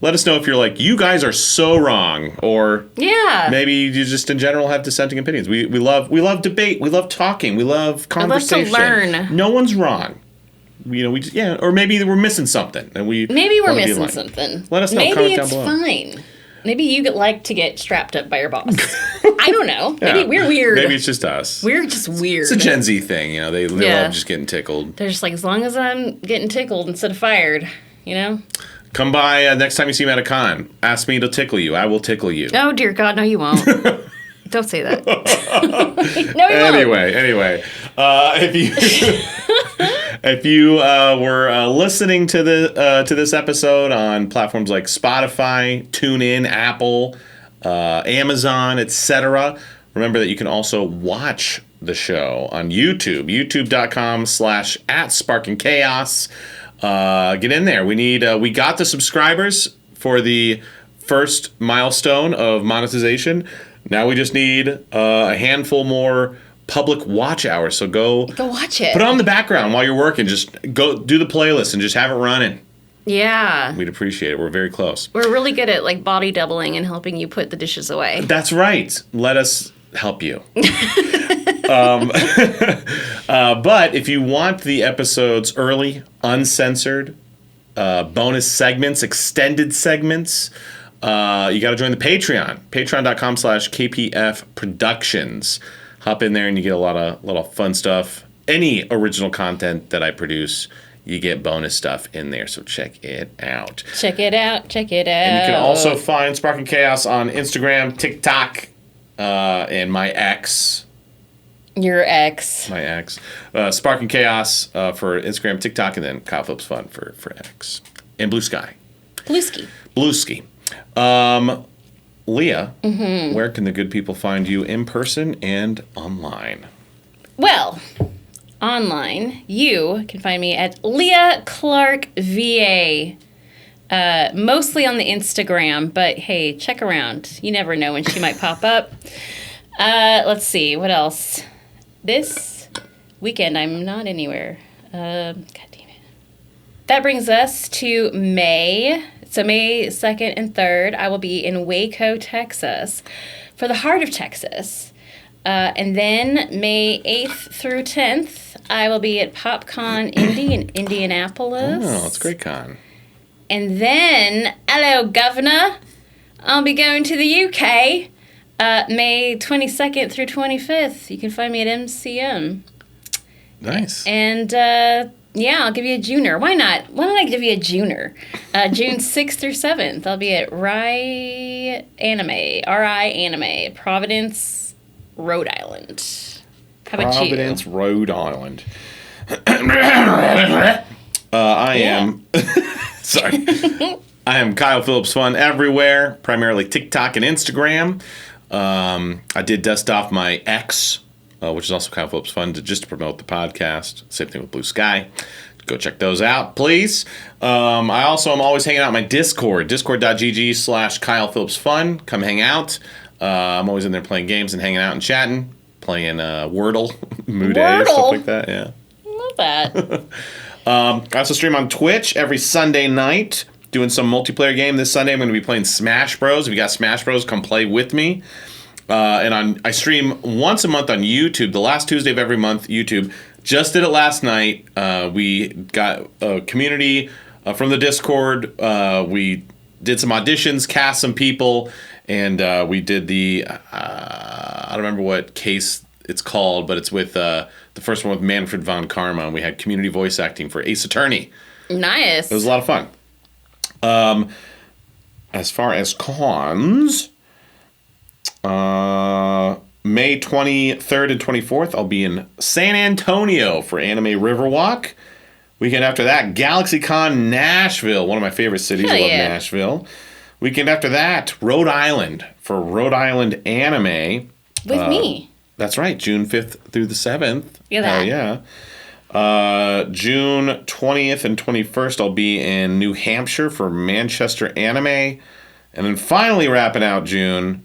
Let us know if you're like, you guys are so wrong, or maybe you just in general have dissenting opinions. We love debate. We love talking. We love conversation. I love to learn. No one's wrong. Or maybe we're missing something, and maybe we're missing something. Let us know. Maybe it's fine. Maybe you like to get strapped up by your boss. I don't know. Maybe we're weird. Maybe it's just us. We're just weird. It's a Gen Z thing, they love just getting tickled. They're just like, as long as I'm getting tickled instead of fired, Come by next time you see me at a con. Ask me to tickle you. I will tickle you. Oh, dear God, no, you won't. Don't say that. No, you won't. Anyway, if you were listening to this episode on platforms like Spotify, TuneIn, Apple, Amazon, etc., remember that you can also watch the show on YouTube, youtube.com/@sparkingchaos. Get in there. We got the subscribers for the first milestone of monetization. Now we just need a handful more public watch hours. So go watch it. Put it on the background while you're working. Just go do the playlist and just have it running. Yeah. We'd appreciate it. We're very close. We're really good at body doubling and helping you put the dishes away. That's right. Let us help you. But if you want the episodes early, uncensored, bonus segments, extended segments, you got to join the Patreon. Patreon.com/KPF Productions. Hop in there and you get a lot of fun stuff. Any original content that I produce, you get bonus stuff in there. So check it out. Check it out. And you can also find Sparking Chaos on Instagram, TikTok, and my ex. Your ex. My ex. Sparking Chaos for Instagram, TikTok, and then Kyle Phillips Fun for X. And Blue Sky. Blue Ski. Leah, where can the good people find you in person and online? Well, online, you can find me at Leah Clark VA. Mostly on the Instagram, but hey, check around. You never know when she might pop up. Let's see, what else? This weekend, I'm not anywhere. God damn it. That brings us to May. So May 2nd and 3rd, I will be in Waco, Texas, for the Heart of Texas. And then May 8th through 10th, I will be at PopCon Indy in Indianapolis. Oh, it's a great con. And then, hello, Governor, I'll be going to the UK May 22nd through 25th. You can find me at MCM. Nice. And, I'll give you a Juner. Why not? Why don't I give you a Juner? June 6th through 7th, I'll be at RI Anime, Providence, Rhode Island. How about you? Providence, Rhode Island. I am... Sorry. I am Kyle Phillips Fun everywhere, primarily TikTok and Instagram. I did dust off my X, which is also Kyle Phillips Fun, just to promote the podcast. Same thing with Blue Sky. Go check those out, please. I also am always hanging out on my Discord, discord.gg/Kyle Phillips Fun. Come hang out. I'm always in there playing games and hanging out and chatting, playing Wordle, Mood A, stuff like that. Yeah. Love that. I also stream on Twitch every Sunday night, doing some multiplayer game. This Sunday I'm going to be playing Smash Bros. If you got Smash Bros, come play with me. I stream once a month on YouTube, the last Tuesday of every month, YouTube. Just did it last night. We got a community from the Discord. We did some auditions, cast some people, and we did the, I don't remember what case it's called, but it's with the first one with Manfred von Karma, and we had community voice acting for Ace Attorney. Nice. It was a lot of fun. As far as cons, May 23rd and 24th, I'll be in San Antonio for Anime Riverwalk. Weekend after that, GalaxyCon Nashville, one of my favorite cities. Hell I love yeah. Nashville. Weekend after that, Rhode Island for Rhode Island Anime. With me. That's right, June 5th through the 7th. Yeah. Hell yeah. June 20th and 21st, I'll be in New Hampshire for Manchester Anime. And then finally wrapping out June,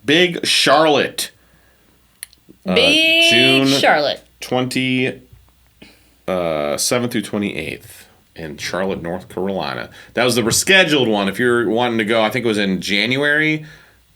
Big Charlotte. Big June Charlotte. 27th through 28th. in Charlotte, North Carolina. That was the rescheduled one. If you're wanting to go, I think it was in January.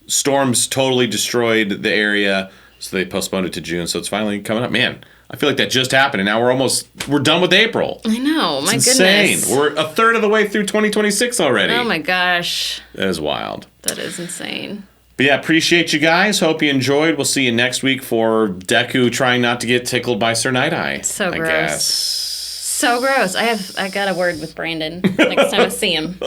Storms totally destroyed the area, so they postponed it to June. So it's finally coming up. Man, I feel like that just happened, and now we're done with April. I know, my insane. goodness. We're a third of the way through 2026 already. Oh my gosh. That is wild. That is insane. But yeah, appreciate you guys. Hope you enjoyed. We'll see you next week for Deku trying not to get tickled by Sir Night-Eye. So gross. I guess. So gross. I got a word with Brandon next time I see him.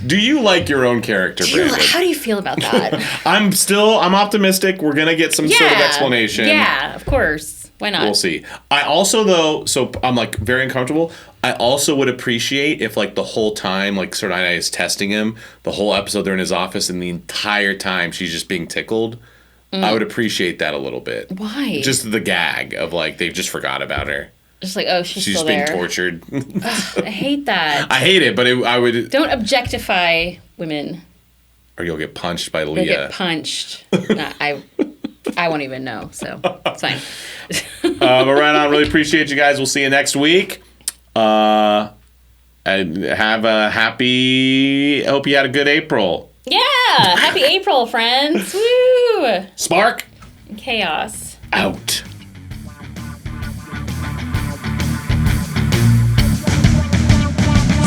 Do you like your own character, Brandon? How do you feel about that? I'm optimistic. We're going to get some sort of explanation. Yeah, of course. Why not? We'll see. I also, though, so I'm like very uncomfortable. I also would appreciate if like the whole time, like Sir Night-Eye is testing him, the whole episode they're in his office and the entire time she's just being tickled. I would appreciate that a little bit. Why? Just the gag of like, they just forgot about her. Just like, oh, she's still being there. Tortured. Ugh, I hate that. I hate it, but I would... Don't objectify women. Or you'll get punched by Leah. They'll get punched. No, I won't even know, so it's fine. But right on, really appreciate you guys. We'll see you next week. And have a happy... Hope you had a good April. Yeah! Happy April, friends. Woo! Spark. Chaos. Out.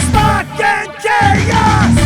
Spark and chaos!